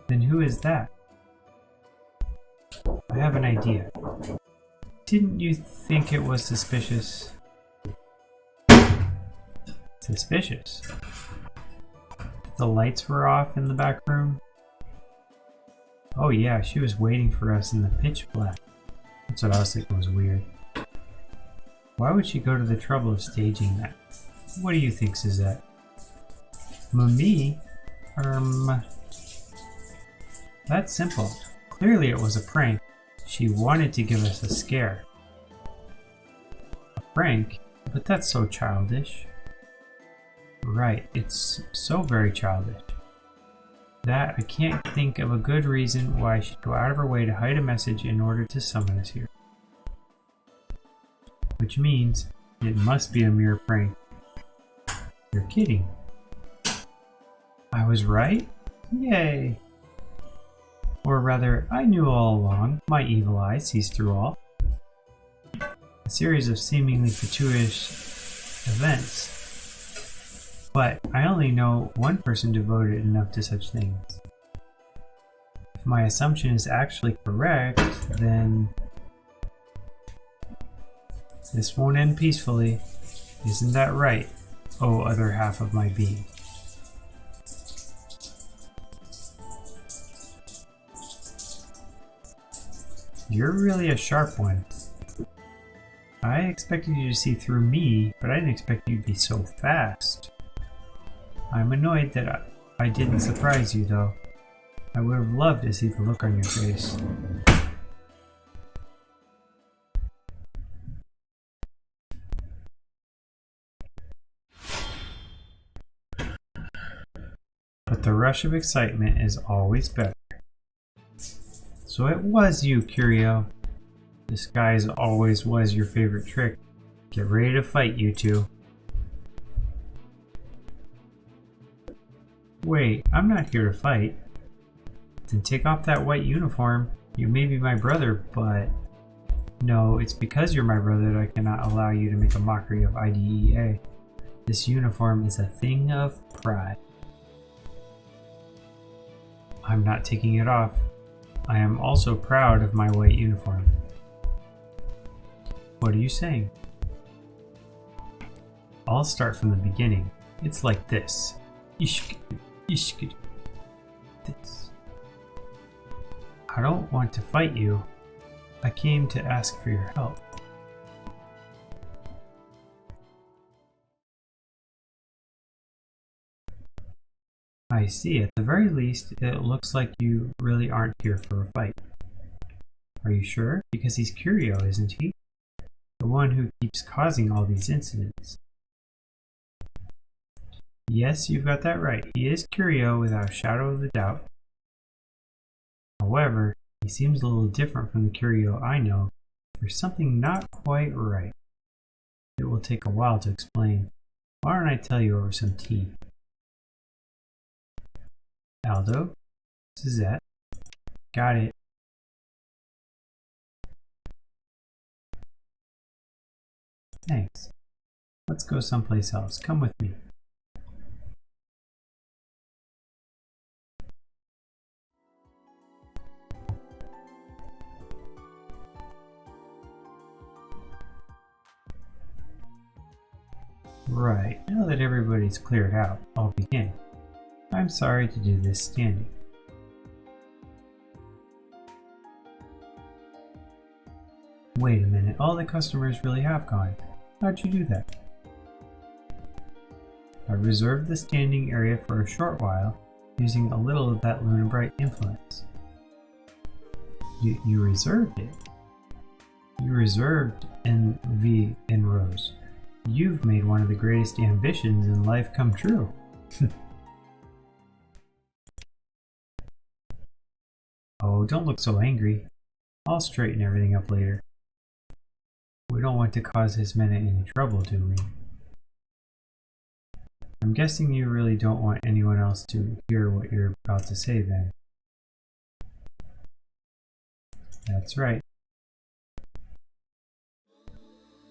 Then who is that? I have an idea. Didn't you think it was suspicious? Suspicious? That the lights were off in the back room? Oh yeah, she was waiting for us in the pitch black. That's what I was thinking was weird. Why would she go to the trouble of staging that? What do you think, Suzette? Me? That's simple. Clearly it was a prank. She wanted to give us a scare. A prank? But that's so childish. Right, it's so very childish. That I can't think of a good reason why she'd go out of her way to hide a message in order to summon us here. Which means it must be a mere prank. You're kidding. I was right? Yay! Or rather, I knew all along. My evil eye sees through all. A series of seemingly fortuitous events. But I only know one person devoted enough to such things. If my assumption is actually correct, then this won't end peacefully. Isn't that right, oh other half of my being? You're really a sharp one. I expected you to see through me, but I didn't expect you to be so fast. I'm annoyed that I didn't surprise you, though. I would have loved to see the look on your face. But the rush of excitement is always better. So it was you, Curio. Disguise always was your favorite trick. Get ready to fight, you two. Wait, I'm not here to fight. Then take off that white uniform. You may be my brother, but... No, it's because you're my brother that I cannot allow you to make a mockery of IDEA. This uniform is a thing of pride. I'm not taking it off. I am also proud of my white uniform. What are you saying? I'll start from the beginning. It's like this. Ishkadu, ishkadu. This. I don't want to fight you. I came to ask for your help. I see. At the very least, it looks like you really aren't here for a fight. Are you sure? Because he's Curio, isn't he? The one who keeps causing all these incidents. Yes, you've got that right. He is Curio without a shadow of a doubt. However, he seems a little different from the Curio I know. There's something not quite right. It will take a while to explain. Why don't I tell you over some tea? Aldo? Suzette? Got it. Thanks. Let's go someplace else. Come with me. Right, now that everybody's cleared out, I'll begin. I'm sorry to do this standing. Wait a minute, all the customers really have gone. How'd you do that? I reserved the standing area for a short while, using a little of that Lunabright influence. You reserved it? You reserved NV in Rose. You've made one of the greatest ambitions in life come true. Oh, don't look so angry. I'll straighten everything up later. We don't want to cause his men any trouble, do we? I'm guessing you really don't want anyone else to hear what you're about to say then. That's right.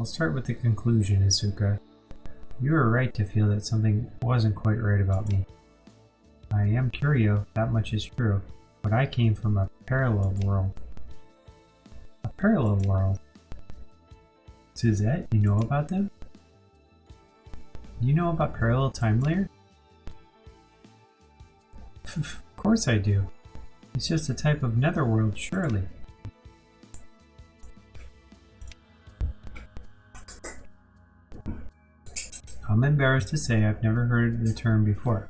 I'll start with the conclusion, Asuka. You were right to feel that something wasn't quite right about me. I am Curio, that much is true, but I came from a parallel world. A parallel world? Suzette, you know about them? You know about parallel time layer? Of course I do. It's just a type of netherworld, surely. I'm embarrassed to say I've never heard the term before.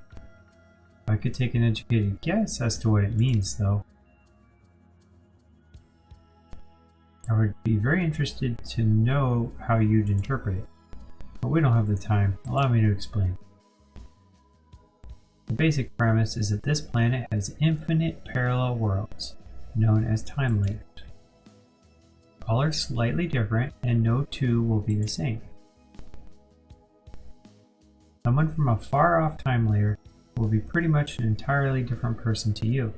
I could take an educated guess as to what it means, though. I would be very interested to know how you'd interpret it, but we don't have the time. Allow me to explain. The basic premise is that this planet has infinite parallel worlds, known as time layers. All are slightly different, and no two will be the same. Someone from a far-off time layer will be pretty much an entirely different person to you,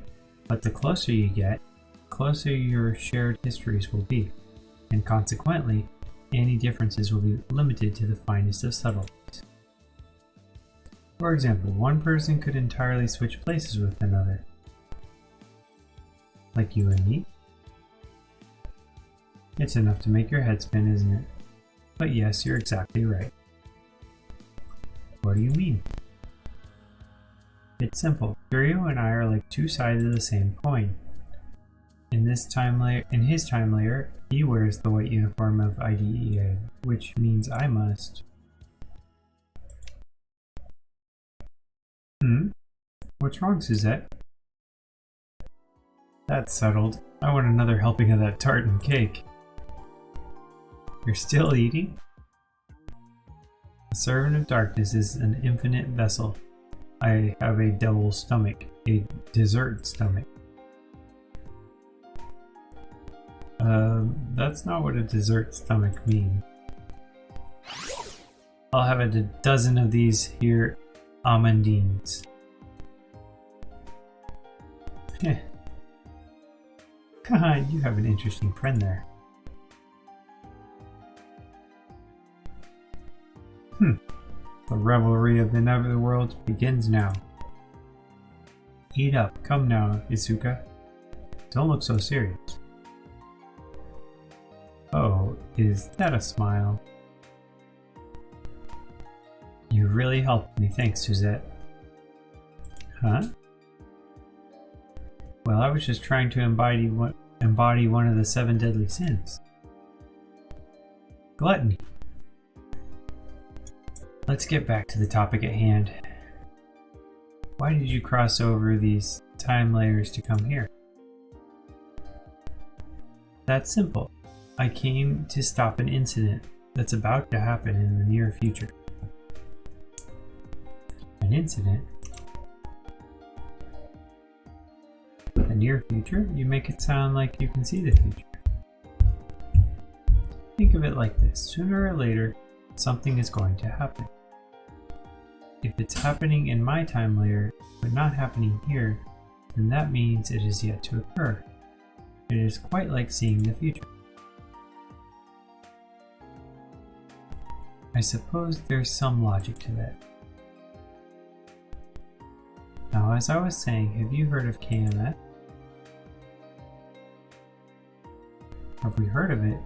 but the closer you get, the closer your shared histories will be, and consequently, any differences will be limited to the finest of subtleties. For example, one person could entirely switch places with another, like you and me. It's enough to make your head spin, isn't it? But yes, you're exactly right. What do you mean? It's simple. Curio and I are like two sides of the same coin. In his time layer, he wears the white uniform of IDEA, which means I must. What's wrong, Suzette? That's settled. I want another helping of that tart and cake. You're still eating? The servant of darkness is an infinite vessel. I have a double stomach, a dessert stomach. That's not what a dessert stomach means. I'll have a dozen of these here amandines. Heh. Haha, you have an interesting friend there. The revelry of the netherworld begins now. Eat up. Come now, Isuka. Don't look so serious. Oh, is that a smile? You really helped me, thanks, Suzette. Huh? Well, I was just trying to embody one of the 7 deadly sins. Gluttony. Let's get back to the topic at hand. Why did you cross over these time layers to come here? That's simple. I came to stop an incident that's about to happen in the near future. An incident? The near future? You make it sound like you can see the future. Think of it like this. Sooner or later, something is going to happen. If it's happening in my time layer, but not happening here, then that means it is yet to occur. It is quite like seeing the future. I suppose there's some logic to that. Now, as I was saying, have you heard of KMS? Have we heard of it?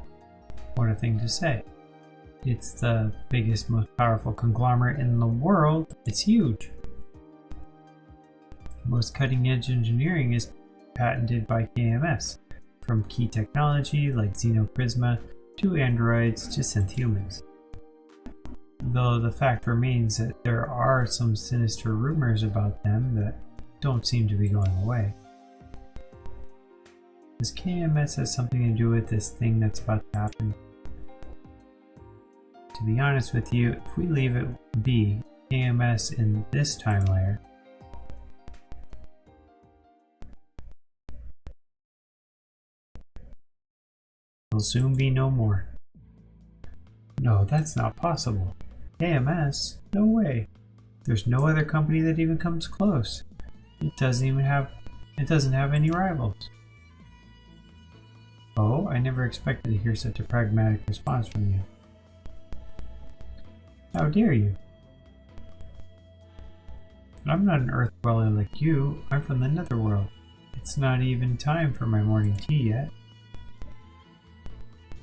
What a thing to say. It's the biggest, most powerful conglomerate in the world. It's huge. Most cutting-edge engineering is patented by KMS, from key technology like Xenoprisma to androids to synth humans. Though the fact remains that there are some sinister rumors about them that don't seem to be going away. Does KMS have something to do with this thing that's about to happen? To be honest with you, if we leave it be, KMS in this time layer, will soon be no more. No, that's not possible. KMS? No way. There's no other company that even comes close. It doesn't have any rivals. Oh, I never expected to hear such a pragmatic response from you. How dare you? I'm not an Earth dweller like you. I'm from the Netherworld. It's not even time for my morning tea yet.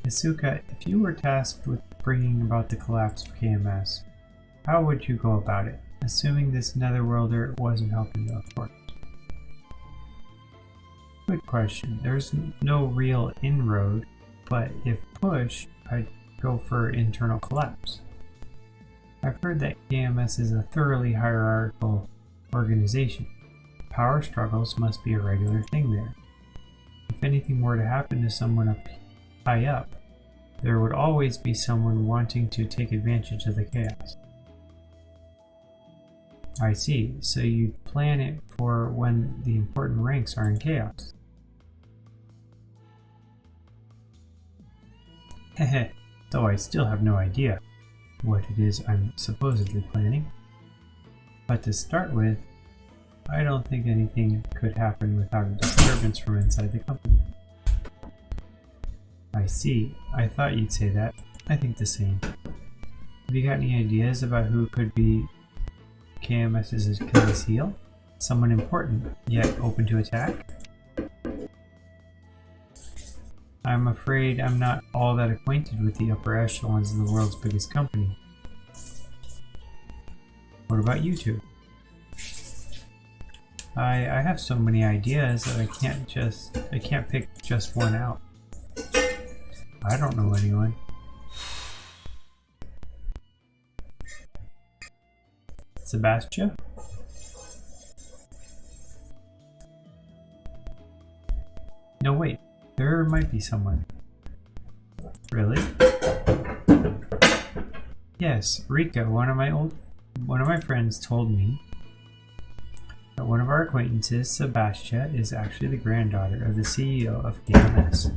Isuka, if you were tasked with bringing about the collapse of KMS, how would you go about it? Assuming this Netherworlder wasn't helping you, of course. Good question. There's no real inroad, but if push, I'd go for internal collapse. I've heard that KMS is a thoroughly hierarchical organization. Power struggles must be a regular thing there. If anything were to happen to someone up high up, there would always be someone wanting to take advantage of the chaos. I see, so you plan it for when the important ranks are in chaos. Heh, though I still have no idea what it is I'm supposedly planning. But to start with, I don't think anything could happen without a disturbance from inside the company. I see. I thought you'd say that. I think the same. Have you got any ideas about who could be KMS's Achilles heel? Someone important, yet open to attack? I'm afraid I'm not all that acquainted with the upper echelons of the world's biggest company. What about you two? I have so many ideas that I can't pick just one out. I don't know anyone. Sebastian? No, wait. There might be someone. Really? Yes, Rika, one of my friends told me that one of our acquaintances, Sebastian, is actually the granddaughter of the CEO of KMS.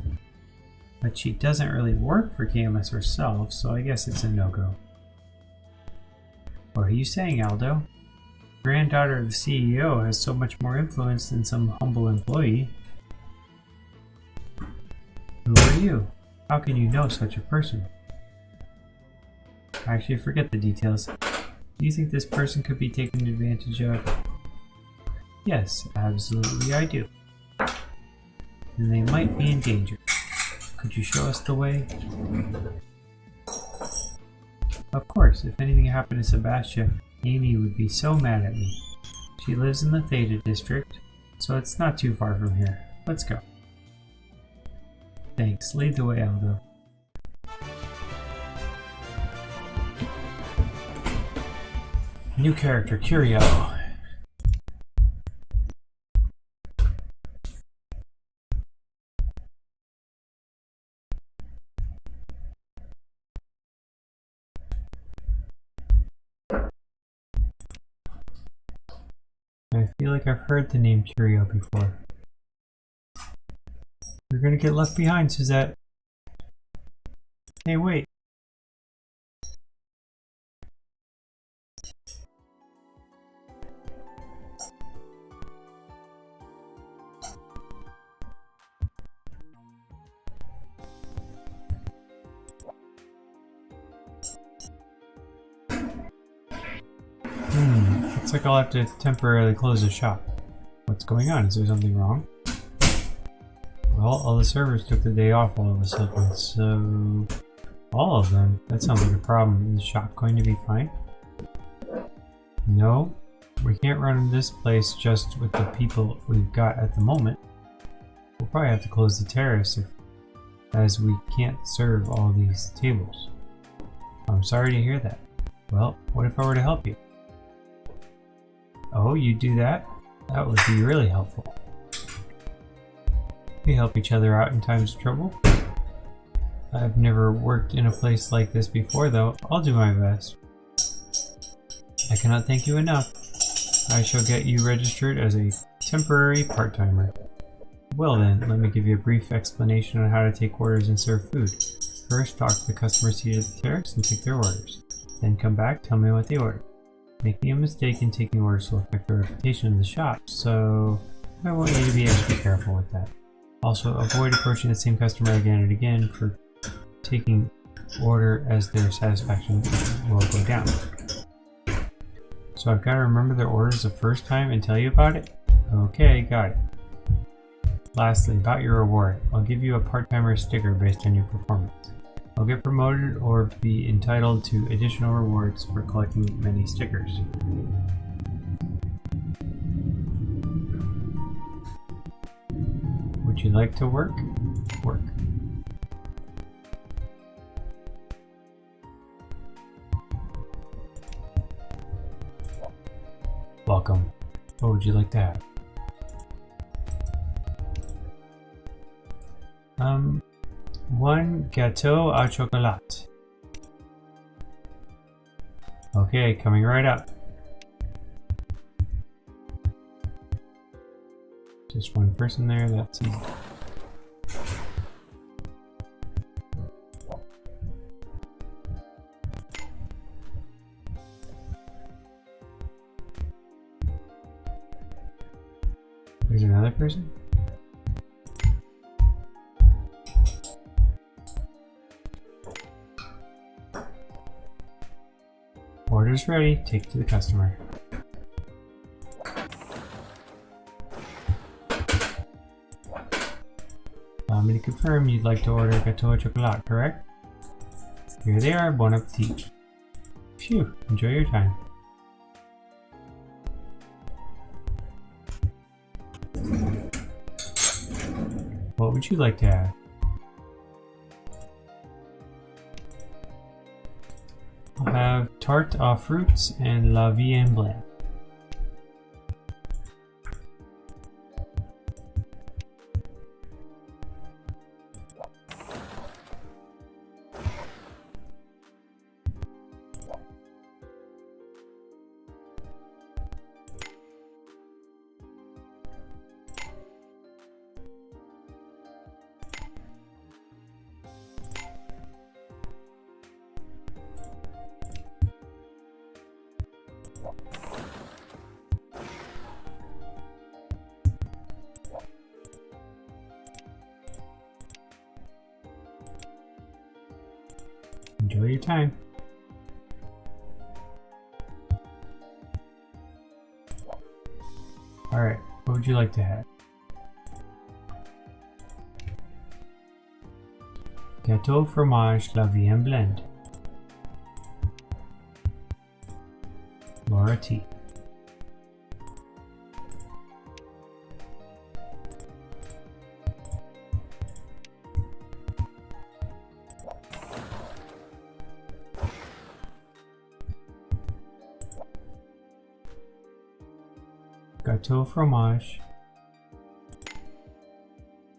But she doesn't really work for KMS herself, so I guess it's a no-go. What are you saying, Aldo? Granddaughter of the CEO has so much more influence than some humble employee. Who are you? How can you know such a person? Actually, forget the details. Do you think this person could be taken advantage of? Yes, absolutely I do. And they might be in danger. Could you show us the way? Of course, if anything happened to Sebastian, Amy would be so mad at me. She lives in the Theta district, so it's not too far from here. Let's go. Thanks. Lead the way, Aldo. New character, Curio. I feel like I've heard the name Curio before. You're gonna get left behind, Suzette. Hey, wait. Looks like I'll have to temporarily close the shop. What's going on? Is there something wrong? Well, all the servers took the day off all of a sudden, so... All of them? That sounds like a problem. Is the shop going to be fine? No. We can't run this place just with the people we've got at the moment. We'll probably have to close the terrace as we can't serve all these tables. I'm sorry to hear that. Well, what if I were to help you? Oh, you do that? That would be really helpful. We help each other out in times of trouble. I've never worked in a place like this before, though. I'll do my best. I cannot thank you enough. I shall get you registered as a temporary part-timer. Well then, let me give you a brief explanation on how to take orders and serve food. First, talk to the customer seated at the terrace and take their orders. Then come back, tell me what they ordered. Making a mistake in taking orders will affect the reputation of the shop, so I want you to be extra careful with that. Also, avoid approaching the same customer again and again for taking order, as their satisfaction will go down. So I've got to remember their orders the first time and tell you about it? Okay, got it. Lastly, about your reward. I'll give you a part-timer sticker based on your performance. I'll get promoted or be entitled to additional rewards for collecting many stickers. Would you like to work? Work. Welcome. What would you like to have? 1 gâteau au chocolat. Okay, coming right up. Just one person there, that's easy. There's another person? Order's ready, take it to the customer. Allow me to confirm you'd like to order gâteau au chocolat, correct? Here they are, bon appetit. Phew, enjoy your time. What would you like to have? I'll have tarte aux fruits and la vie en blanc. Enjoy your time. Alright, what would you like to have? Gâteau fromage la vie en blend. Laura T. Gâteau fromage,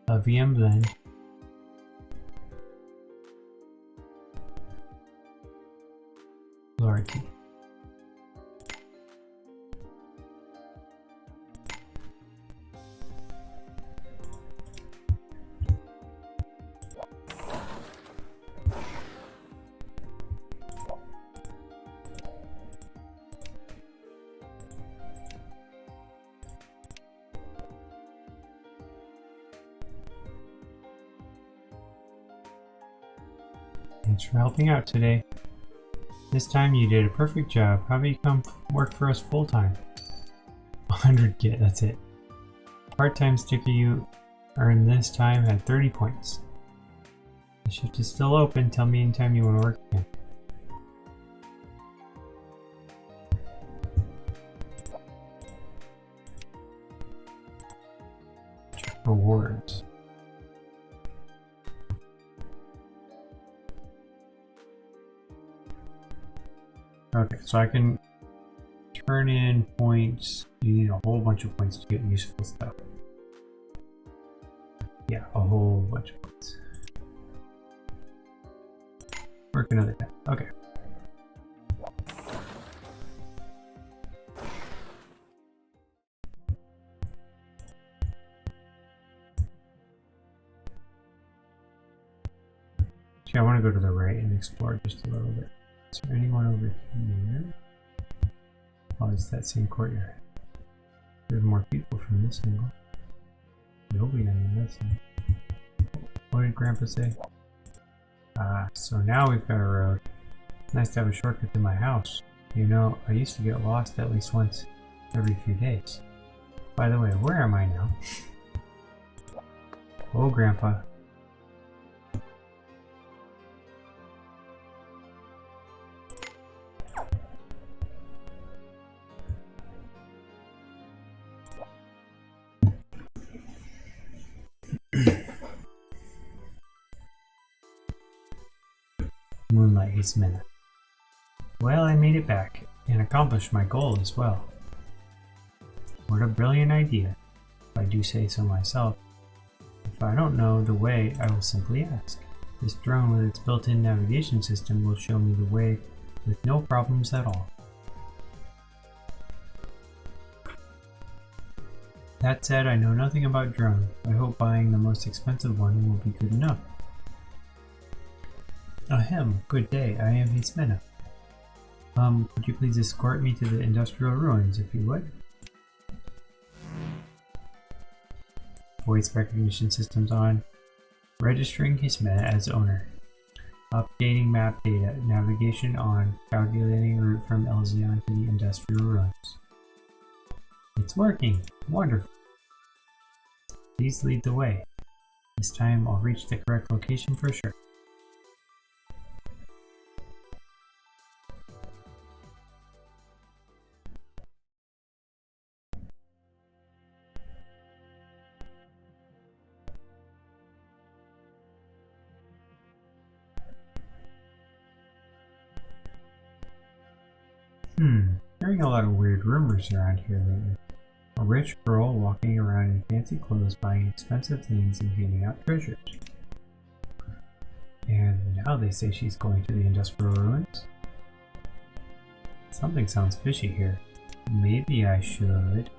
la vie en blend, Laura T. Thanks for helping out today. This time you did a perfect job. How about you come work for us full time? 100 git, that's it. Part-time sticker you earned this time had 30 points. The shift is still open. Tell me anytime you want to work again. Check rewards. Okay, so I can turn in points. You need a whole bunch of points to get useful stuff. Yeah, a whole bunch of points. Work another time. Okay. Actually, I want to go to the right and explore just a little bit. Is there anyone over here? Oh, it's that same courtyard. There's more people from this angle. Nobody on the other side. What did Grandpa say? So now we've got a road. Nice to have a shortcut to my house. You know, I used to get lost at least once every few days. By the way, where am I now? Oh, Grandpa. Moonlight hates Minna. Well, I made it back, and accomplished my goal as well. What a brilliant idea, if I do say so myself. If I don't know the way, I will simply ask. This drone with its built-in navigation system will show me the way with no problems at all. That said, I know nothing about drones. I hope buying the most expensive one will be good enough. Ahem, good day, I am Hismena. Could you please escort me to the industrial ruins, if you would? Voice recognition systems on. Registering Hismena as owner. Updating map data. Navigation on. Calculating route from Elzion to the industrial ruins. It's working! Wonderful! Please lead the way. This time I'll reach the correct location for sure. Hearing a lot of weird rumors around here lately. A rich girl walking around in fancy clothes buying expensive things and handing out treasures. And now they say she's going to the industrial ruins? Something sounds fishy here. Maybe I should...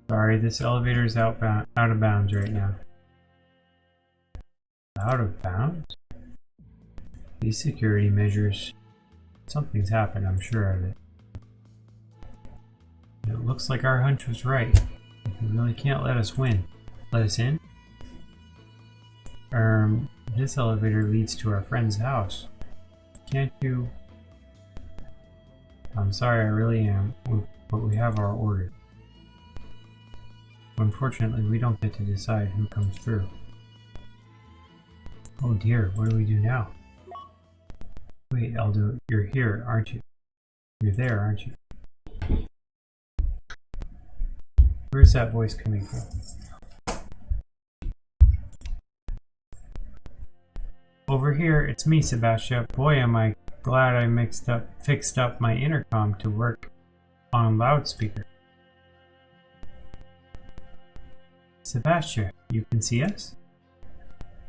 Sorry, this elevator is out of bounds right now. Out of bounds? These security measures... Something's happened, I'm sure of it. It looks like our hunch was right. You really can't let us win. Let us in? This elevator leads to our friend's house. Can't you... I'm sorry, I really am, but we have our orders. Unfortunately, we don't get to decide who comes through. Oh dear, what do we do now? Wait, Aldo, you're here, aren't you? You're there, aren't you? Where's that voice coming from? Over here, it's me, Sebastian. Boy, am I glad I fixed up my intercom to work on loudspeaker. Sebastian, you can see us?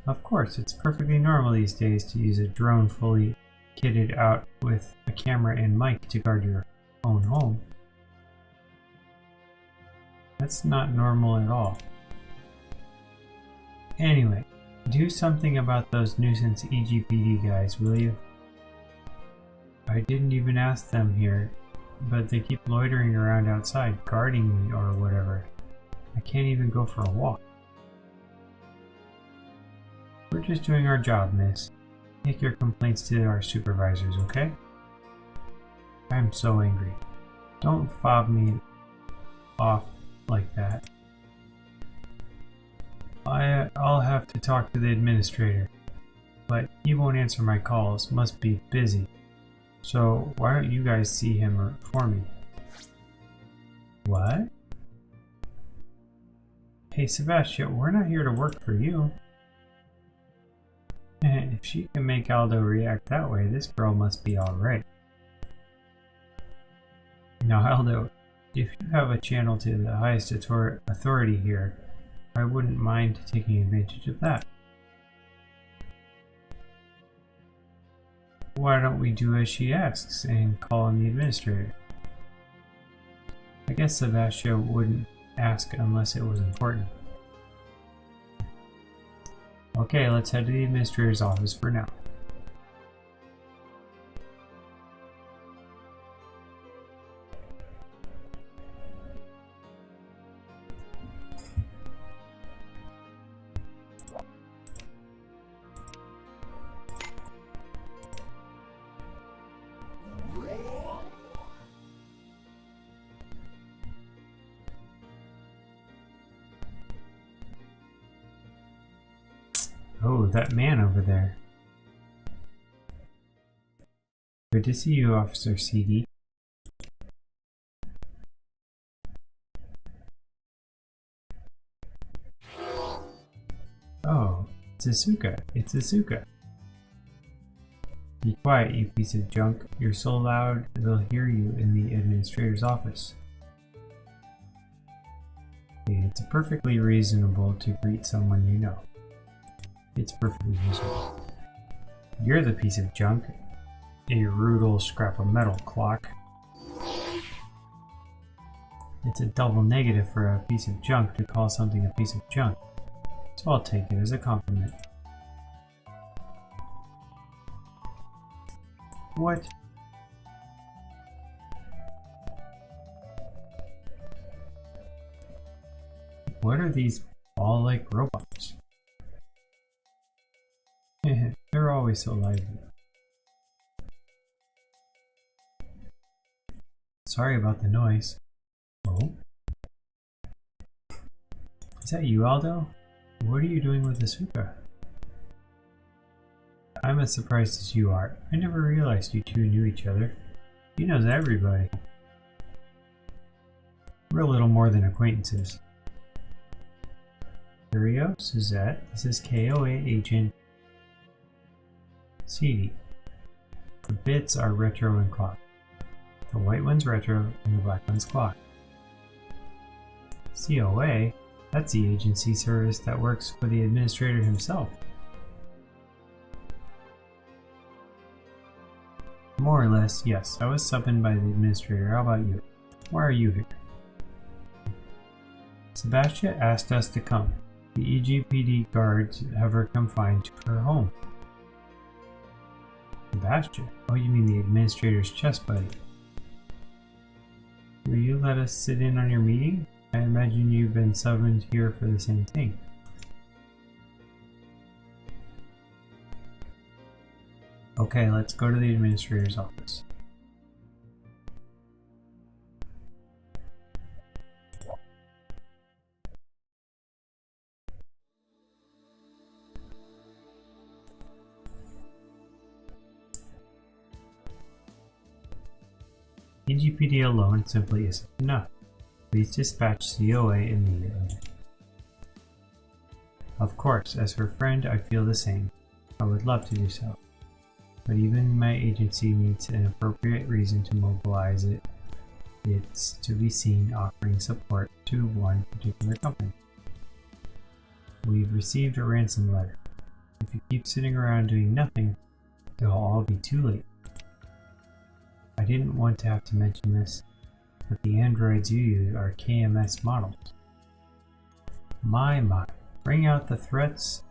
Of course, it's perfectly normal these days to use a drone fully kitted out with a camera and mic to guard your own home. That's not normal at all. Anyway, do something about those nuisance EGPD guys, will you? I didn't even ask them here, but they keep loitering around outside, guarding me or whatever. I can't even go for a walk. We're just doing our job, miss. Take your complaints to our supervisors, okay? I'm so angry. Don't fob me off like that. I'll have to talk to the administrator, but he won't answer my calls, must be busy. So why don't you guys see him for me? What? Hey Sebastian, we're not here to work for you. If she can make Aldo react that way, this girl must be alright. Now Aldo, if you have a channel to the highest authority here, I wouldn't mind taking advantage of that. Why don't we do as she asks and call in the administrator? I guess Sebastian wouldn't ask unless it was important. Okay, let's head to the administrator's office for now. Oh, that man over there. Good to see you, Officer CD. Oh, it's Asuka. It's Asuka. Be quiet, you piece of junk. You're so loud they'll hear you in the administrator's office. It's perfectly reasonable to greet someone you know. It's perfectly reasonable. You're the piece of junk. A rude old scrap of metal, clock. It's a double negative for a piece of junk to call something a piece of junk, so I'll take it as a compliment. What? What are these ball-like robots? They're always so lively. Sorry about the noise. Oh? Is that you, Aldo? What are you doing with Asuka? I'm as surprised as you are. I never realized you two knew each other. She knows everybody. We're a little more than acquaintances. Curio, Suzette, this is KOA agent CD. The bits are retro and clock. The white one's retro and the black one's clock. COA, that's the agency service that works for the administrator himself. More or less, yes. I was summoned by the administrator. How about you? Why are you here? Sebastian asked us to come. The EGPD guards have her confined to her home. Sebastian? Oh, you mean the administrator's chest buddy. Will you let us sit in on your meeting? I imagine you've been summoned here for the same thing. Okay, let's go to the administrator's office. EGPD alone simply isn't enough. Please dispatch COA immediately. Of course, as her friend, I feel the same. I would love to do so. But even my agency needs an appropriate reason to mobilize it. It's to be seen offering support to one particular company. We've received a ransom letter. If you keep sitting around doing nothing, it'll all be too late. I didn't want to have to mention this, but the androids you use are KMS models. My, bringing out the threats,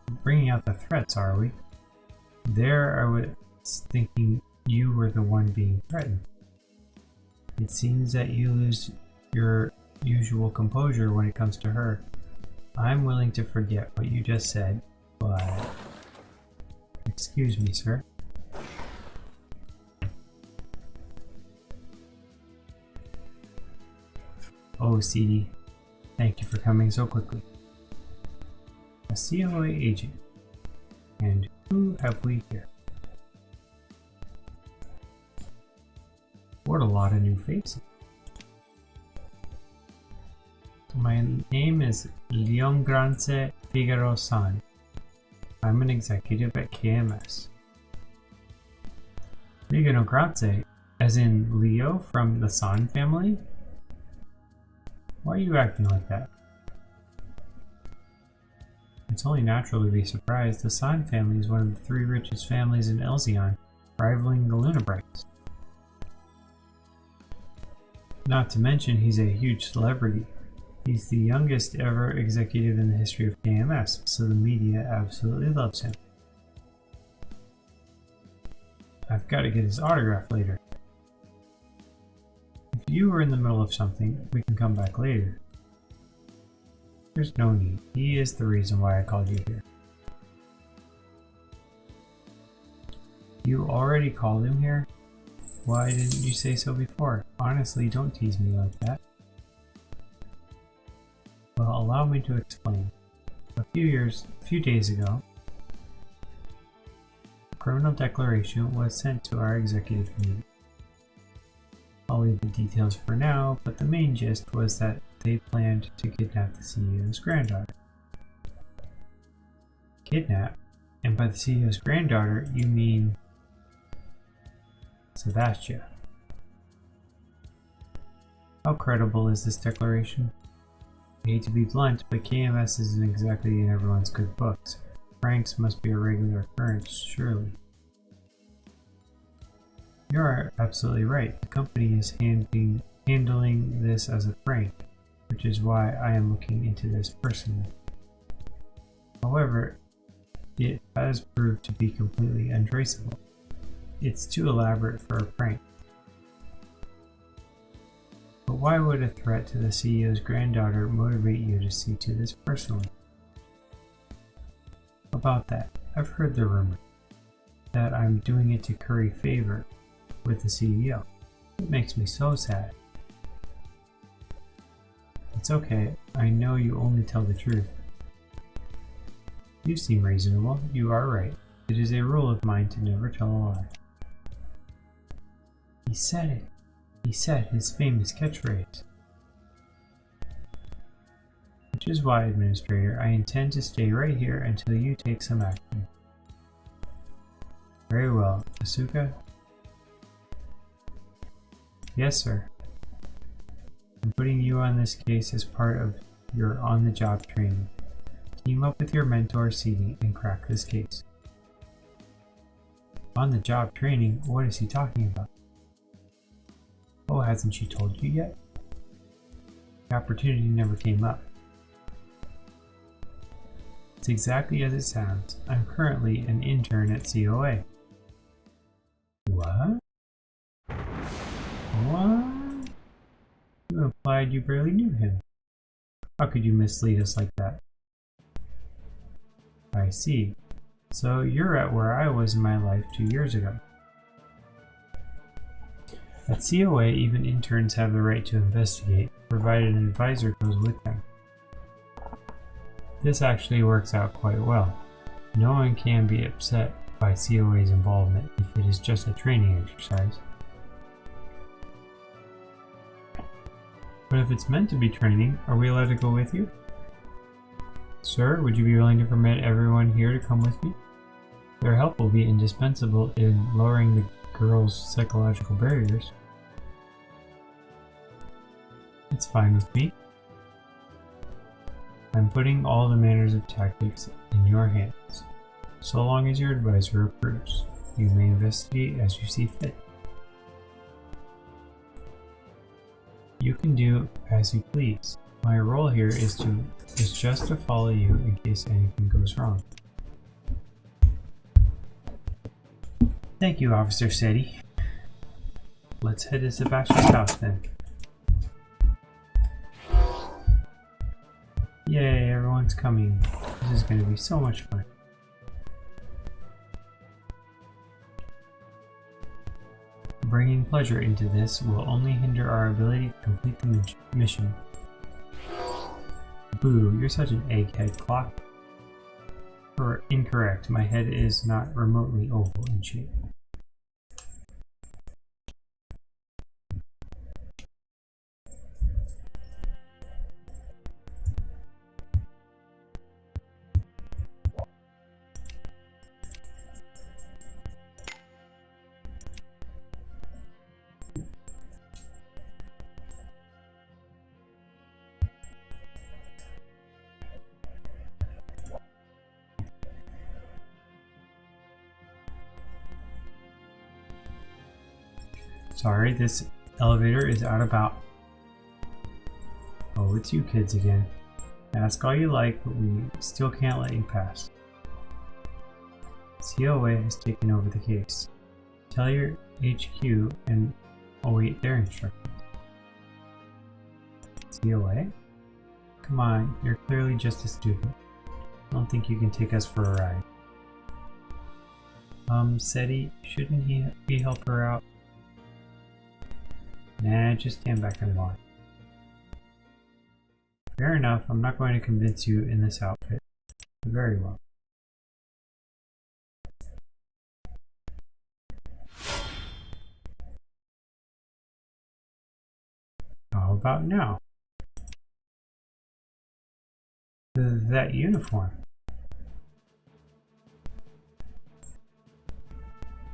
are we? There I was thinking you were the one being threatened. It seems that you lose your usual composure when it comes to her. I'm willing to forget what you just said, but... Excuse me, sir. Oh, CD, thank you for coming so quickly. A COA agent. And who have we here? What a lot of new faces. My name is Leongrance Figaro-san. I'm an executive at KMS. Leongrance, as in Leo from the San family? Why are you acting like that? It's only natural to be surprised. The San family is one of the 3 richest families in Elzion, rivaling the Lunabrights. Not to mention he's a huge celebrity. He's the youngest ever executive in the history of KMS, so the media absolutely loves him. I've got to get his autograph later. If you were in the middle of something, we can come back later. There's no need. He is the reason why I called you here. You already called him here? Why didn't you say so before? Honestly, don't tease me like that. Well, allow me to explain. A few days ago, criminal declaration was sent to our executive committee. I'll leave the details for now, but the main gist was that they planned to kidnap the CEO's granddaughter. Kidnap? And by the CEO's granddaughter, you mean Sebastian. How credible is this declaration? I hate to be blunt, but KMS isn't exactly in everyone's good books. Pranks must be a regular occurrence, surely. You're absolutely right. The company is handling this as a prank, which is why I am looking into this personally. However, it has proved to be completely untraceable. It's too elaborate for a prank. But why would a threat to the CEO's granddaughter motivate you to see to this personally? About that, I've heard the rumor that I'm doing it to curry favor with the CEO. It makes me so sad. It's okay, I know you only tell the truth. You seem reasonable, you are right. It is a rule of mine to never tell a lie. He said it. He said his famous catchphrase. Which is why, Administrator, I intend to stay right here until you take some action. Very well. Asuka? Yes, sir. I'm putting you on this case as part of your on-the-job training. Team up with your mentor, Seedy, and crack this case. On-the-job training? What is he talking about? Oh, hasn't she told you yet? The opportunity never came up. It's exactly as it sounds. I'm currently an intern at COA. What? What? You implied you barely knew him. How could you mislead us like that? I see. So you're at where I was in my life 2 years ago. At COA, even interns have the right to investigate, provided an advisor goes with them. This actually works out quite well. No one can be upset by COA's involvement if it is just a training exercise. But if it's meant to be training, are we allowed to go with you? Sir, would you be willing to permit everyone here to come with me? Their help will be indispensable in lowering the girls' psychological barriers. It's fine with me. I'm putting all the manners of tactics in your hands. So long as your advisor approves, you may investigate as you see fit. You can do as you please. My role here is just to follow you in case anything goes wrong. Thank you, Officer Seedy. Let's head to Sebastian's house then. Yay, everyone's coming. This is going to be so much fun. Bringing pleasure into this will only hinder our ability to complete the mission. Boo, you're such an egghead, clock. Or incorrect, my head is not remotely oval in shape. Sorry, this elevator is out of bounds. Oh, it's you kids again. Ask all you like, but we still can't let you pass. COA has taken over the case. Tell your HQ and await their instructions. COA? Come on, you're clearly just a student. I don't think you can take us for a ride. Seedy, shouldn't he help her out? Nah, just stand back and watch. Fair enough, I'm not going to convince you in this outfit. Very well. about now? That uniform.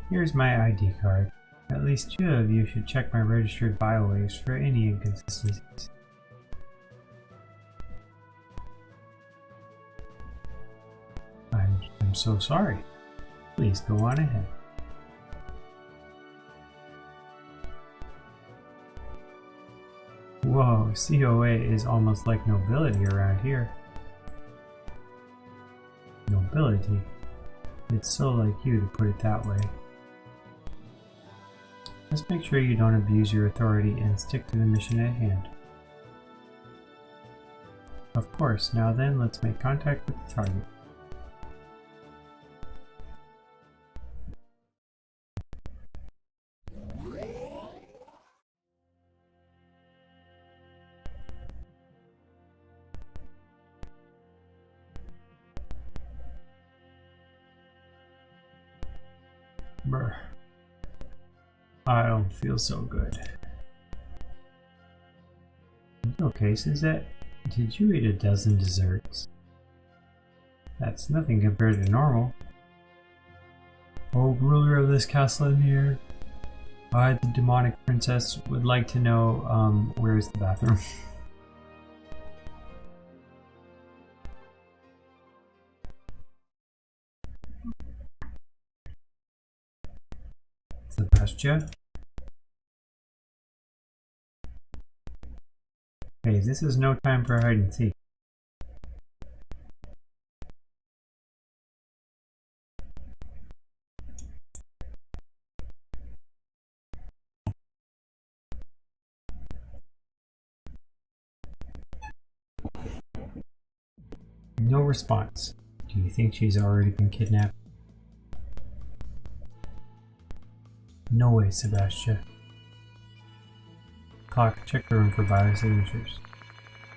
Here's my ID card. At least 2 of you should check my registered biowaves for any inconsistencies. I'm so sorry. Please go on ahead. Whoa, COA is almost like nobility around here. Nobility? It's so like you to put it that way. Just make sure you don't abuse your authority and stick to the mission at hand. Of course, now then, let's make contact with the target. Brr. I don't feel so good. Okay, Suzette, did you eat a dozen desserts? That's nothing compared to normal. Oh, ruler of this castle in the air, I, the demonic princess, would like to know, where is the bathroom? Sebastian? Hey, this is no time for hide and seek. No response. Do you think she's already been kidnapped? No way, Sebastian. Clock, check the room for biosignatures.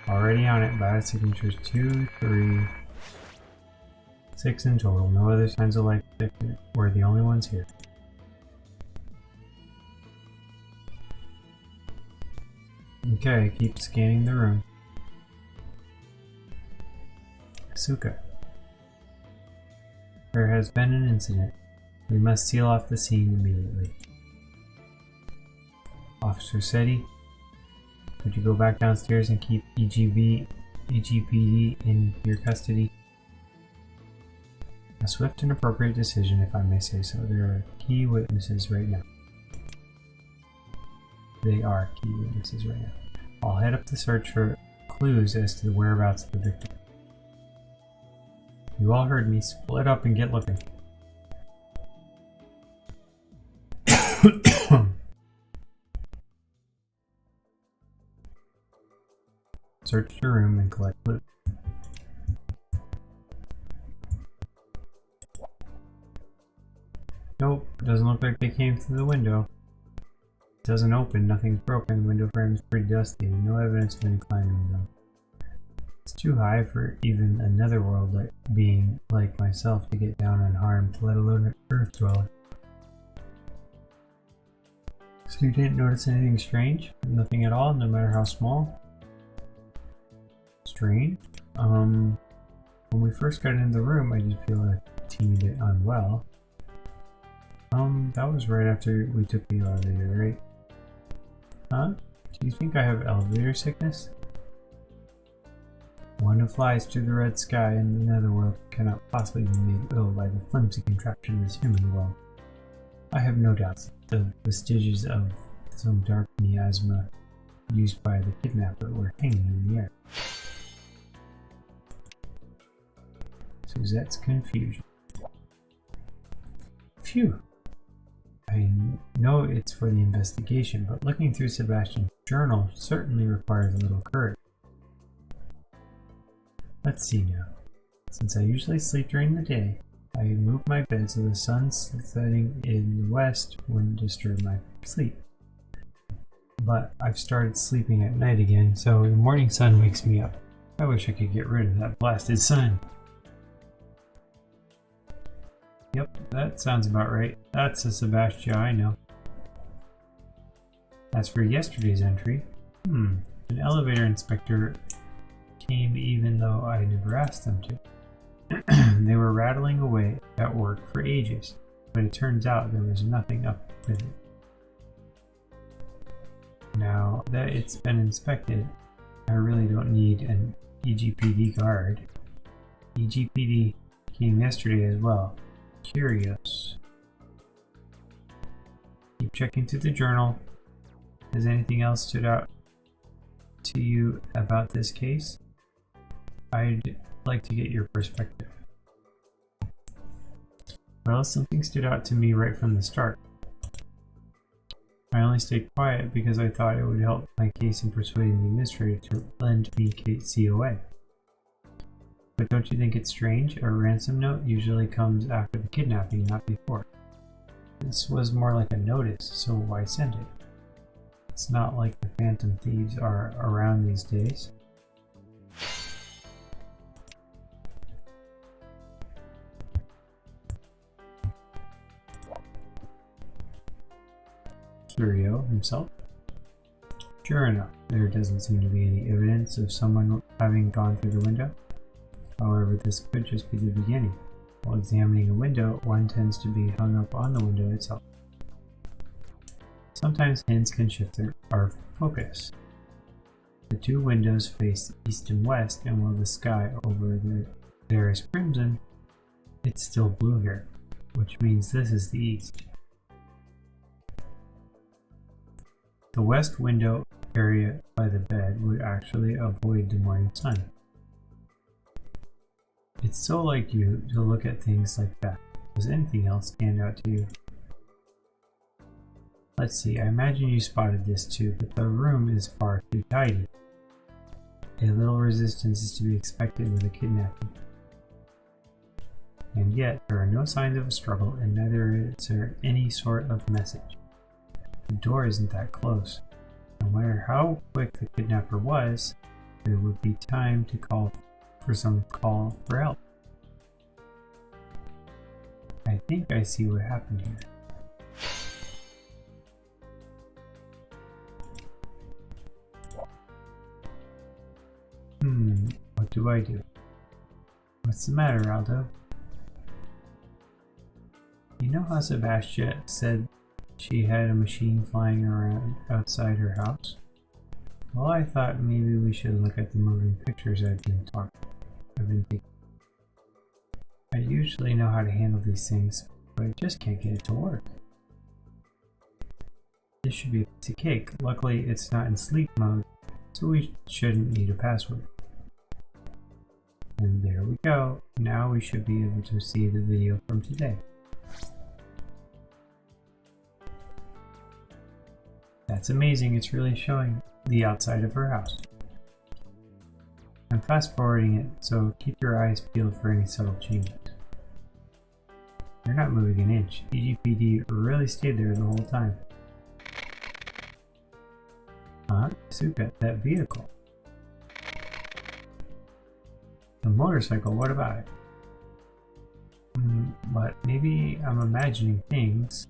Already on it, biosignatures 2, 3, 6 in total. No other signs of life detected. We're the only ones here. Okay, keep scanning the room. Asuka. There has been an incident. We must seal off the scene immediately. Officer Seti, could you go back downstairs and keep EGPD in your custody? A swift and appropriate decision, if I may say so. There are key witnesses right now. They are key witnesses right now. I'll head up the search for clues as to the whereabouts of the victim. You all heard me. Split up and get looking. Search the room and collect loot. Nope, doesn't look like they came through the window. It doesn't open, nothing's broken, the window frame is pretty dusty, and no evidence of any climbing though. It's too high for even another world being like myself to get down unharmed, let alone an earth dweller. So you didn't notice anything strange? Nothing at all, no matter how small? Strange? When we first got into the room, I did feel a teeny bit unwell. That was right after we took the elevator, right? Huh? Do you think I have elevator sickness? One who flies through the red sky in the netherworld cannot possibly be made ill by the flimsy contraption of this human world. I have no doubts the vestiges of some dark miasma used by the kidnapper were hanging in the air. Suzette's confusion. Phew! I know it's for the investigation, but looking through Sebastian's journal certainly requires a little courage. Let's see now. Since I usually sleep during the day, I move my bed so the sun setting in the west wouldn't disturb my sleep. But I've started sleeping at night again, so the morning sun wakes me up. I wish I could get rid of that blasted sun. Yep, that sounds about right. That's a Sebastian I know. As for yesterday's entry, elevator inspector came even though I never asked them to. They were rattling away at work for ages, but it turns out there was nothing up with it. Now that it's been inspected, I really don't need an EGPD guard. EGPD came yesterday as well. Curious. Keep checking through the journal. Has anything else stood out to you about this case? I'd like to get your perspective. Well, something stood out to me right from the start. I only stayed quiet because I thought it would help my case in persuading the administrator to lend me COA. But don't you think it's strange? A ransom note usually comes after the kidnapping, not before. This was more like a notice, so why send it? It's not like the phantom thieves are around these days. Curio himself. Sure enough, there doesn't seem to be any evidence of someone having gone through the window. However, this could just be the beginning. While examining a window, one tends to be hung up on the window itself. Sometimes hints can shift our focus. The two windows face east and west, and while the sky over there is crimson, it's still blue here, which means this is the east. The west window area by the bed would actually avoid the morning sun. It's so like you to look at things like that. Does anything else stand out to you? Let's see, I imagine you spotted this too, but the room is far too tidy. A little resistance is to be expected with a kidnapping. And yet, there are no signs of a struggle, and neither is there any sort of message. The door isn't that close. No matter how quick the kidnapper was, there would be time to call for help. I think I see what happened here. What do I do? What's the matter, Aldo? You know how Sebastian said she had a machine flying around outside her house? Well, I thought maybe we should look at the moving pictures I've been taking. I usually know how to handle these things, but I just can't get it to work. This should be a piece of cake. Luckily, it's not in sleep mode, so we shouldn't need a password. And there we go. Now we should be able to see the video from today. That's amazing. It's really showing the outside of her house. I'm fast forwarding it, so keep your eyes peeled for any subtle changes. You're not moving an inch. EGPD really stayed there the whole time. Huh? Suka, that vehicle. The motorcycle, what about it? But maybe I'm imagining things.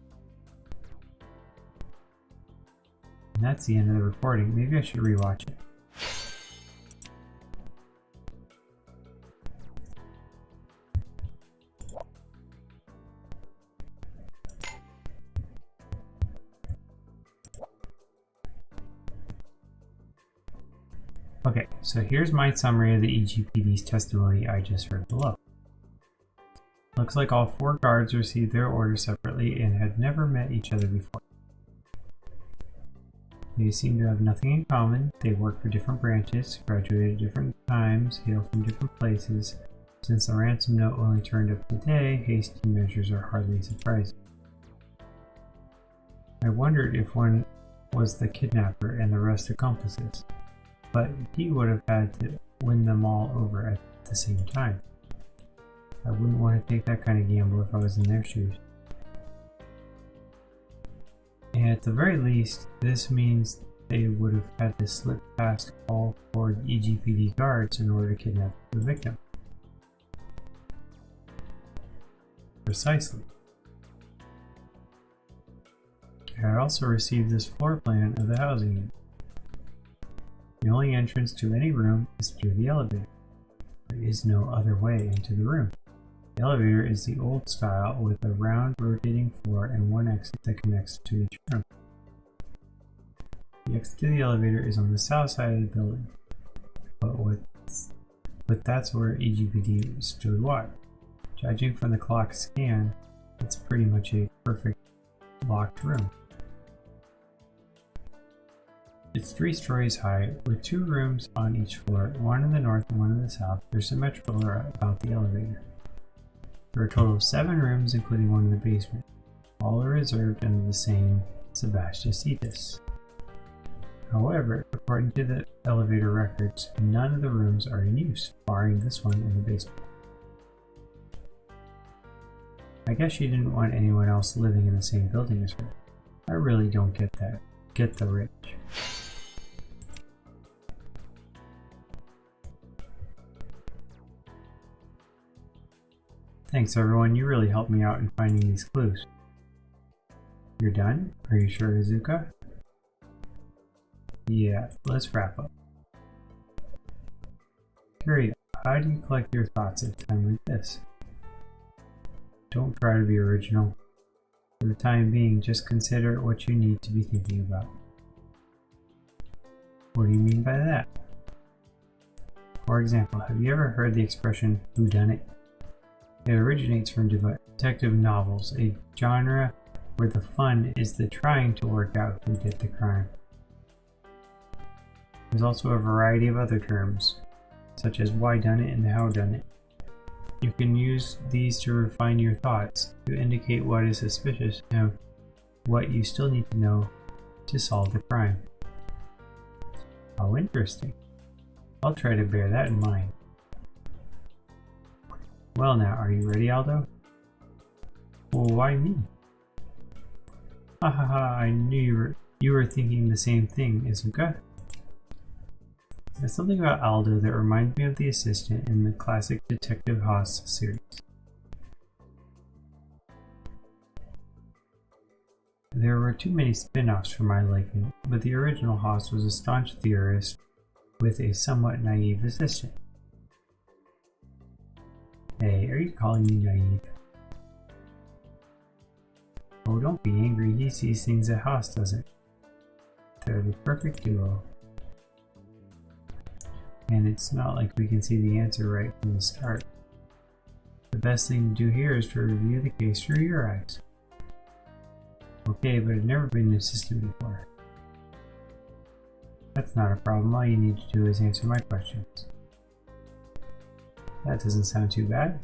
And that's the end of the recording. Maybe I should rewatch it. Okay, so here's my summary of the EGPD's testimony I just heard below. Looks like all 4 guards received their orders separately and had never met each other before. They seem to have nothing in common. They work for different branches, graduated at different times, hail from different places. Since the ransom note only turned up today, hasty measures are hardly surprising. I wondered if one was the kidnapper and the rest accomplices, but he would have had to win them all over at the same time. I wouldn't want to take that kind of gamble if I was in their shoes. And at the very least, this means they would have had to slip past all 4 EGPD guards in order to kidnap the victim. Precisely. I also received this floor plan of the housing unit. The only entrance to any room is through the elevator. There is no other way into the room. The elevator is the old style with a round rotating floor and one exit that connects to each room. The exit to the elevator is on the south side of the building, but that's where EGPD stood watch. Judging from the clock scan, it's pretty much a perfect locked room. It's 3 stories high, with 2 rooms on each floor, one in the north and one in the south. They're symmetrical about the elevator. There are a total of 7 rooms, including one in the basement. All are reserved under the same Sebastian Cetus. However, according to the elevator records, none of the rooms are in use, barring this one in the basement. I guess she didn't want anyone else living in the same building as her. I really don't get that. Get the rich. Thanks everyone, you really helped me out in finding these clues. You're done? Are you sure, Izuka? Yeah, let's wrap up. Kiryu, how do you collect your thoughts at a time like this? Don't try to be original. For the time being, just consider what you need to be thinking about. What do you mean by that? For example, have you ever heard the expression whodunit? It originates from detective novels, a genre where the fun is the trying to work out who did the crime. There's also a variety of other terms, such as why done it and how done it. You can use these to refine your thoughts, to indicate what is suspicious and what you still need to know to solve the crime. How interesting. I'll try to bear that in mind. Well now, are you ready, Aldo? Well, why me? Hahaha, I knew you were thinking the same thing, Izuka. There's something about Aldo that reminds me of the assistant in the classic Detective Haas series. There were too many spin-offs for my liking, but the original Haas was a staunch theorist with a somewhat naive assistant. Hey, are you calling me naive? Oh, don't be angry, he sees things that Haas doesn't. They're the perfect duo. And it's not like we can see the answer right from the start. The best thing to do here is to review the case through your eyes. Okay, but I've never been an assistant before. That's not a problem, all you need to do is answer my questions. That doesn't sound too bad.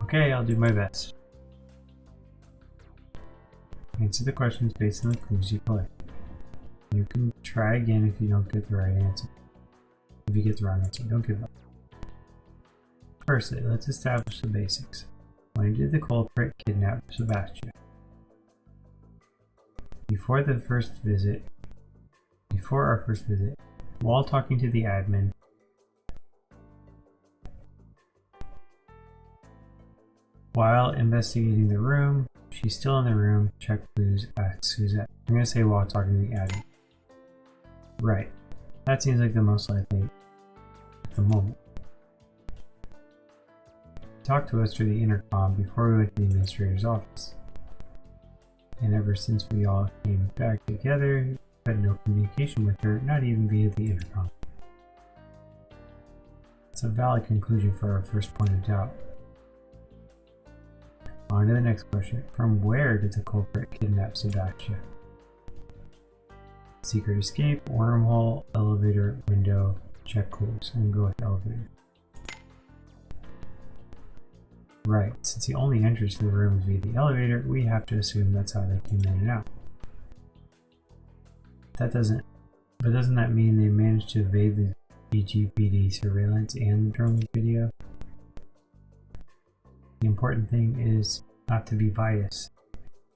Okay, I'll do my best. Answer the questions based on the clues you collect. You can try again if you don't get the right answer. If you get the wrong answer, don't give up. Firstly, let's establish the basics. When did the culprit kidnap Sebastian? Before our first visit, while talking to the admin, while investigating the room, she's still in the room, check clues, ask Suzette. I'm going to say while talking to the admin. Right. That seems like the most likely at the moment. Talk to us through the intercom before we went to the administrator's office. And ever since we all came back together, we had no communication with her, not even via the intercom. It's a valid conclusion for our first point of doubt. On to the next question. From where did the culprit kidnap Sebastian? Secret escape, wormhole, elevator, window, check clues. I'm going to go with elevator. Right, since the only entrance to the room is via the elevator, we have to assume that's how they came in and out. Doesn't that mean they managed to evade the EGPD surveillance and the drone video? The important thing is not to be biased.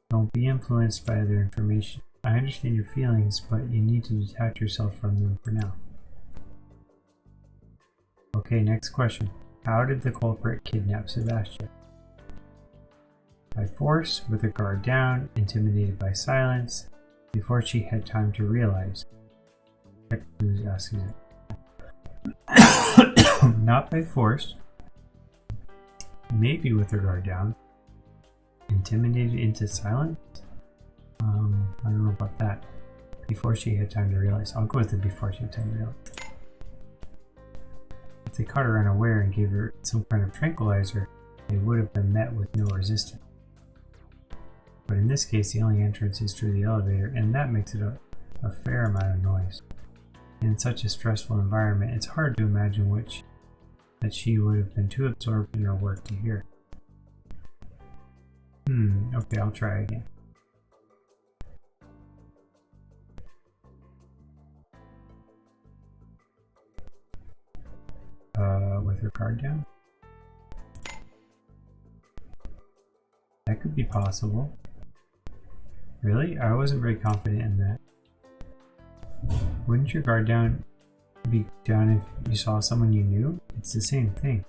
Don't be influenced by other information. I understand your feelings, but you need to detach yourself from them for now. Okay, next question. How did the culprit kidnap Sebastian? By force, with her guard down, intimidated by silence, before she had time to realize. Who's asking it? Not by force. Maybe with her guard down. Intimidated into silence? I don't know about that. Before she had time to realize. I'll go with it before she had time to realize. If they caught her unaware and gave her some kind of tranquilizer, they would have been met with no resistance. But in this case, the only entrance is through the elevator, and that makes it a fair amount of noise. In such a stressful environment, it's hard to imagine that she would have been too absorbed in her work to hear. Okay, I'll try again. With her guard down? That could be possible. Really? I wasn't very confident in that. Wouldn't your guard down be down if you saw someone you knew? It's the same thing.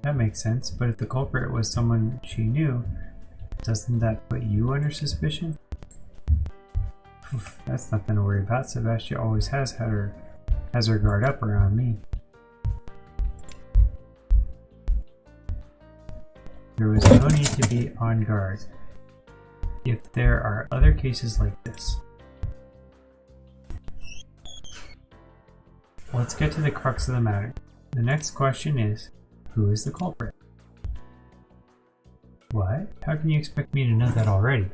That makes sense, but if the culprit was someone she knew, doesn't that put you under suspicion? That's nothing to worry about. Sebastian always has her guard up around me. There was no need to be on guard if there are other cases like this. Let's get to the crux of the matter. The next question is, who is the culprit? What? How can you expect me to know that already?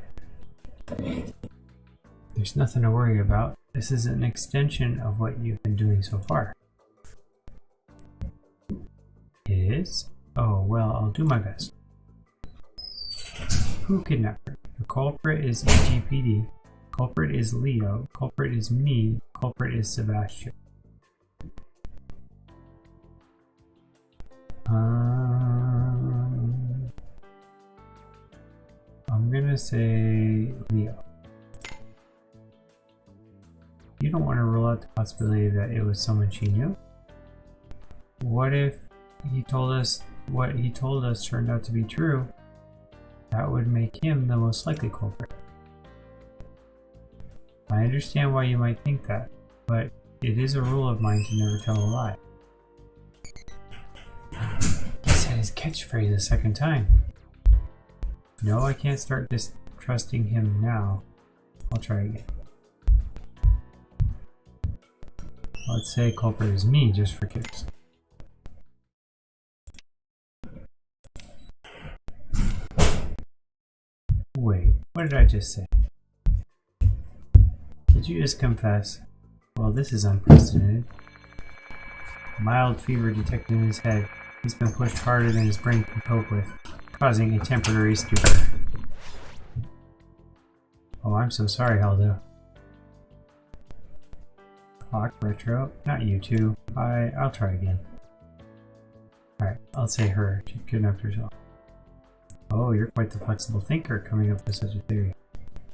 There's nothing to worry about. This is an extension of what you've been doing so far. It is? Oh, well, I'll do my best. Who kidnapped her? The culprit is EGPD. Culprit is Leo. Culprit is me. Culprit is Sebastian. I'm gonna say Leo. You don't want to rule out the possibility that it was someone she knew? What if what he told us turned out to be true? That would make him the most likely culprit. I understand why you might think that, but it is a rule of mine to never tell a lie. He said his catchphrase a second time. No, I can't start distrusting him now. I'll try again. Let's say culprit is me, just for kicks. Wait, what did I just say? Did you just confess? Well, this is unprecedented. Mild fever detected in his head. He's been pushed harder than his brain can cope with, causing a temporary stupor. Oh, I'm so sorry, Aldo. Clock retro? Not you two. I'll try again. Alright, I'll say her. She kidnapped herself. Oh, you're quite the flexible thinker coming up with such a theory.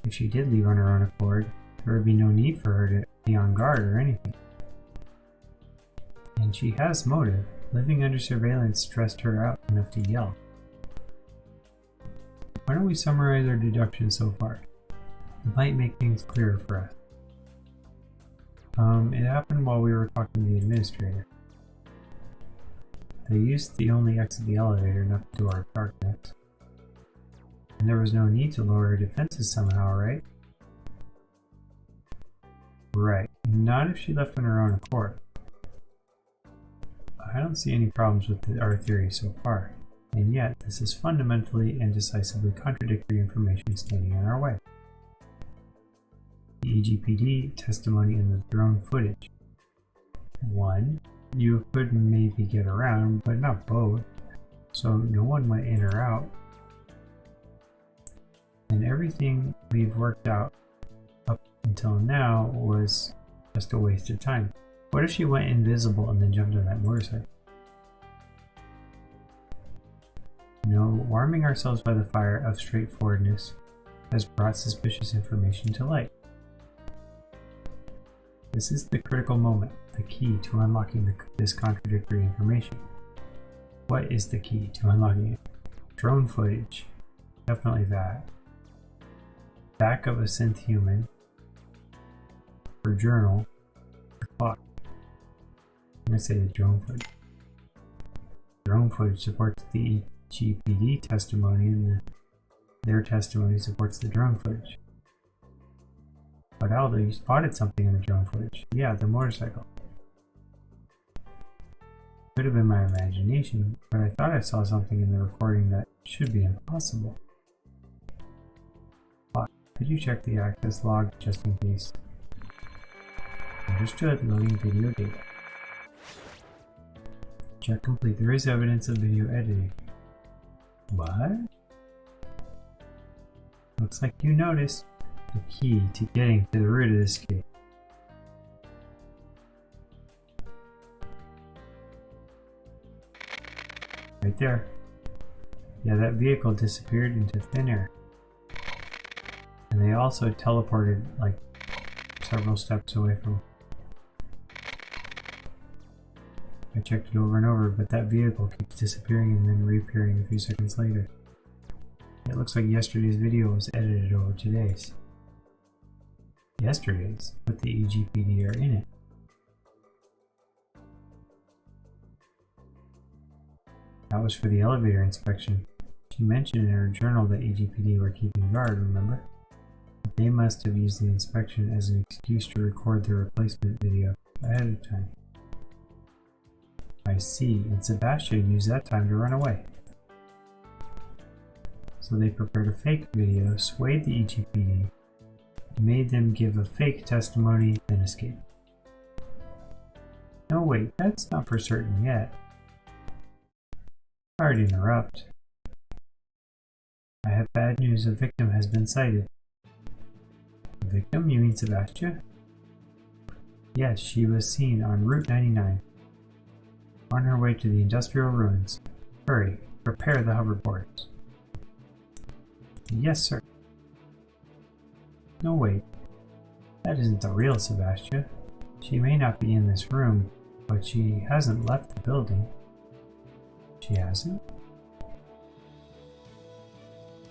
If she did leave on her own accord, there would be no need for her to be on guard or anything. And she has motive. Living under surveillance stressed her out enough to yell. Why don't we summarize our deductions so far? It might make things clearer for us. It happened while we were talking to the administrator. They used the only exit the elevator, not the door of darkness. And there was no need to lower her defenses somehow, right? Right. Not if she left on her own accord. I don't see any problems with our theory so far, and yet this is fundamentally and decisively contradictory information standing in our way. The EGPD testimony and the drone footage. 1. You could maybe get around, but not both, so no one went in or out. And everything we've worked out up until now was just a waste of time. What if she went invisible and then jumped on that motorcycle? No, warming ourselves by the fire of straightforwardness has brought suspicious information to light. This is the critical moment, the key to unlocking this contradictory information. What is the key to unlocking it? Drone footage. Definitely that. Back of a synth human. for journal, the clock. I'm going to say the drone footage. Drone footage supports the GPD testimony, and their testimony supports the drone footage. But Aldo, you spotted something in the drone footage. Yeah, the motorcycle. Could have been my imagination, but I thought I saw something in the recording that should be impossible. Could you check the access log just in case? Understood. Loading video data. Check complete. There is evidence of video editing. What? Looks like you noticed the key to getting to the root of this case. Right there. Yeah, that vehicle disappeared into thin air. And they also teleported like several steps away from. I checked it over and over, but that vehicle keeps disappearing and then reappearing a few seconds later. It looks like yesterday's video was edited over today's. Yesterday's, but the EGPD are in it. That was for the elevator inspection. She mentioned in her journal that EGPD were keeping guard, remember? They must have used the inspection as an excuse to record their replacement video ahead of time. I see, and Sebastian used that time to run away. So they prepared a fake video, swayed the EGPD, made them give a fake testimony, then escape. No wait, that's not for certain yet. Sorry to interrupt. I have bad news, a victim has been sighted. A victim? You mean Sebastian? Yes, she was seen on Route 99. On her way to the industrial ruins. Hurry, prepare the hoverboards. Yes, sir. No, wait. That isn't the real Sebastian. She may not be in this room, but she hasn't left the building. She hasn't?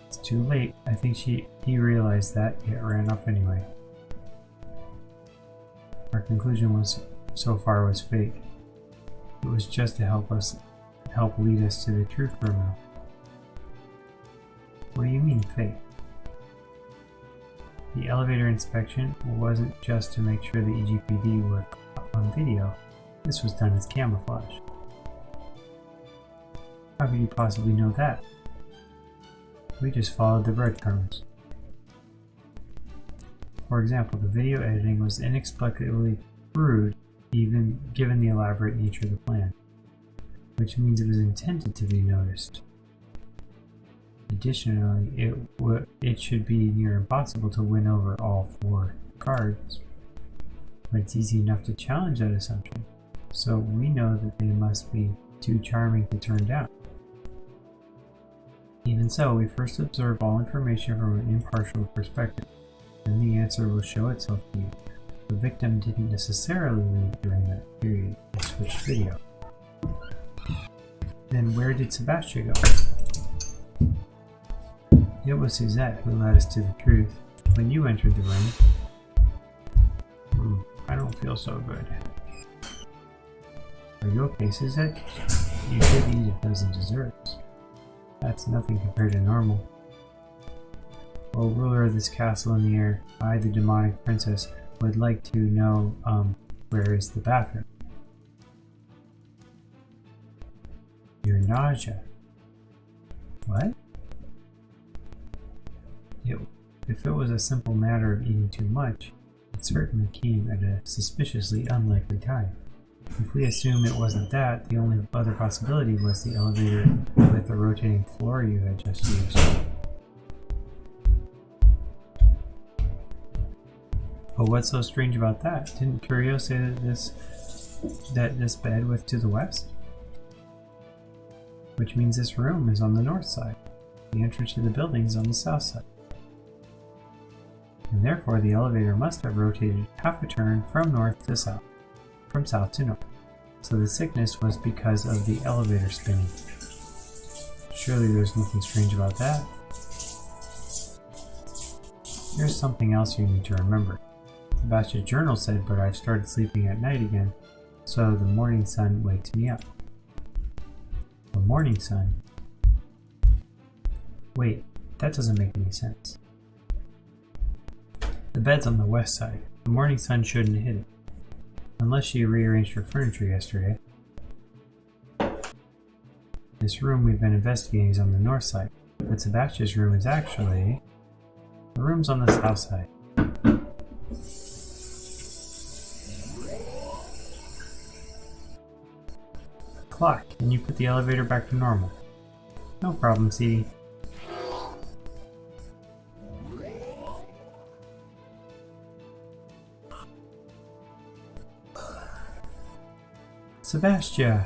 It's too late. I think he realized that, yet ran off anyway. Our conclusion so far was fake. It was just to help lead us to the true criminal. What do you mean fake? The elevator inspection wasn't just to make sure the EGPD were caught on video. This was done as camouflage. How could you possibly know that? We just followed the breadcrumbs. For example, the video editing was inexplicably crude, even given the elaborate nature of the plan, which means it was intended to be noticed. Additionally, it should be near impossible to win over all 4 cards, but it's easy enough to challenge that assumption, so we know that they must be too charming to turn down. Even so, we first observe all information from an impartial perspective, then the answer will show itself to you. The victim didn't necessarily leave during that period. They switched video. Then where did Sebastian go? It was Suzette who led us to the truth. When you entered the room, I don't feel so good. Are you okay, Suzette? You did eat a dozen desserts. That's nothing compared to normal. O ruler of this castle in the air, I, the demonic princess, would like to know, where is the bathroom? Your nausea. What? If it was a simple matter of eating too much, it certainly came at a suspiciously unlikely time. If we assume it wasn't that, the only other possibility was the elevator with the rotating floor you had just used. But what's so strange about that? Didn't Curio say that this bed was to the west? Which means this room is on the north side. The entrance to the building is on the south side. And therefore the elevator must have rotated half a turn from north to south, from south to north. So the sickness was because of the elevator spinning. Surely there's nothing strange about that. Here's something else you need to remember. Sebastian's journal said, but I've started sleeping at night again, so the morning sun wakes me up. The morning sun? Wait, that doesn't make any sense. The bed's on the west side. The morning sun shouldn't hit it. Unless she rearranged her furniture yesterday. This room we've been investigating is on the north side, but Sebastian's room is actually... The room's on the south side. Clock, can you put the elevator back to normal? No problem, CD. Sebastian!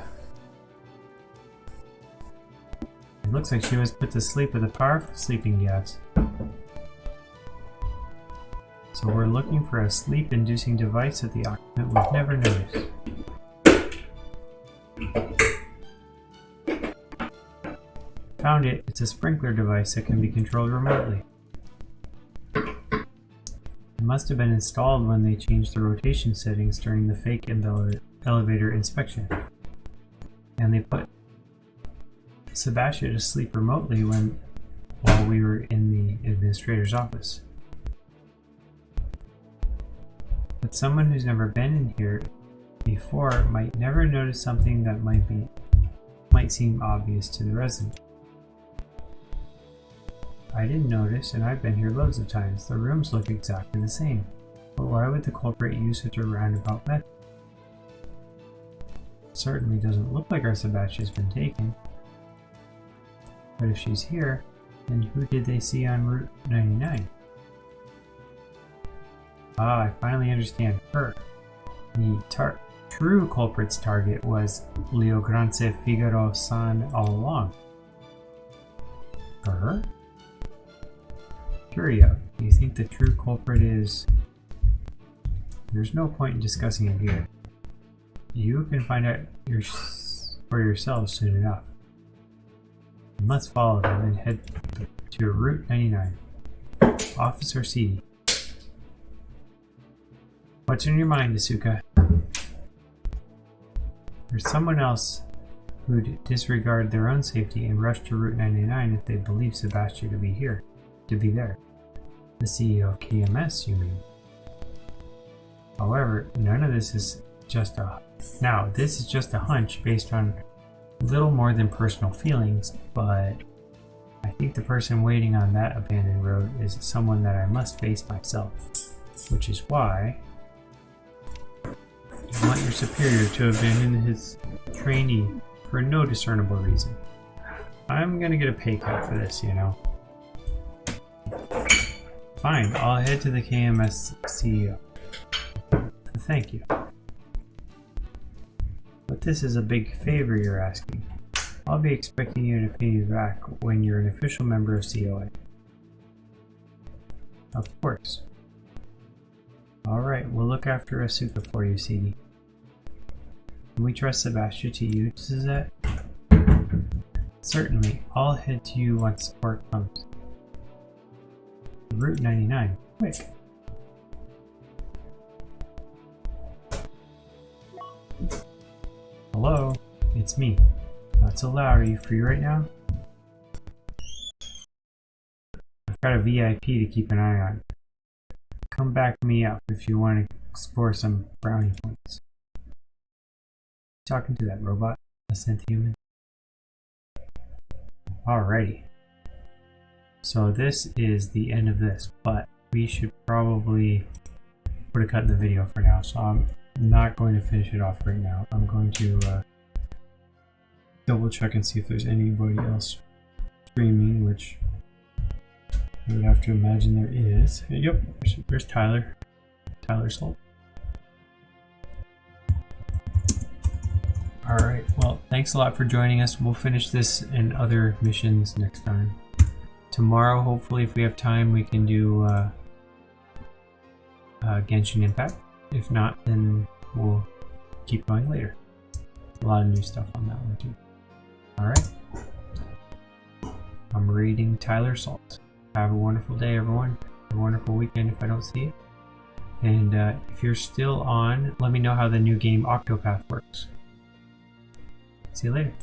It looks like she was put to sleep with a powerful sleeping gas. So we're looking for a sleep-inducing device at the occupant we've never noticed. Found it. It's a sprinkler device that can be controlled remotely. It must have been installed when they changed the rotation settings during the fake elevator inspection. And they put Sebastian to sleep remotely while we were in the administrator's office. But someone who's never been in here before might never notice something that might seem obvious to the resident. I didn't notice, and I've been here loads of times. The rooms look exactly the same. But why would the culprit use such a roundabout method? Certainly doesn't look like our Sebastian's been taken. But if she's here, then who did they see on Route 99? Ah, I finally understand her. The true culprit's target was Leogrance Figaro-san all along. Her? Curio, do you think the true culprit is... There's no point in discussing it here. You can find out for yourselves soon enough. You must follow them and head to Route 99. Officer CD. What's in your mind, Asuka? There's someone else who'd disregard their own safety and rush to Route 99 if they believe Sebastian to be there. The CEO of KMS, you mean? However, none of this is just this is just a hunch based on little more than personal feelings, but I think the person waiting on that abandoned road is someone that I must face myself, which is why I want your superior to abandon his trainee for no discernible reason. I'm gonna get a pay cut for this, you know. Fine, I'll head to the KMS CEO. Thank you. But this is a big favor you're asking. I'll be expecting you to pay me back when you're an official member of COA. Of course. Alright, we'll look after Asuka for you, CD. Can we trust Sebastian to you, Suzette? Certainly, I'll head to you once support comes. Route 99, quick! Hello, it's me. Not so loud, are you free right now? I've got a VIP to keep an eye on. Come back me up if you want to score some brownie points. Talking to that robot, a sentient human. Alrighty. So this is the end of this, but we should probably put a cut in the video for now. So I'm not going to finish it off right now. I'm going to double check and see if there's anybody else streaming, which I would have to imagine there is. Yep, there's Tyler. Tyler Salt. Alright, well, thanks a lot for joining us. We'll finish this and other missions next time. Tomorrow, hopefully, if we have time, we can do Genshin Impact. If not, then we'll keep going later. A lot of new stuff on that one too. Alright. I'm reading Tyler Salt. Have a wonderful day, everyone. Have a wonderful weekend if I don't see you. And if you're still on, let me know how the new game Octopath works. See you later.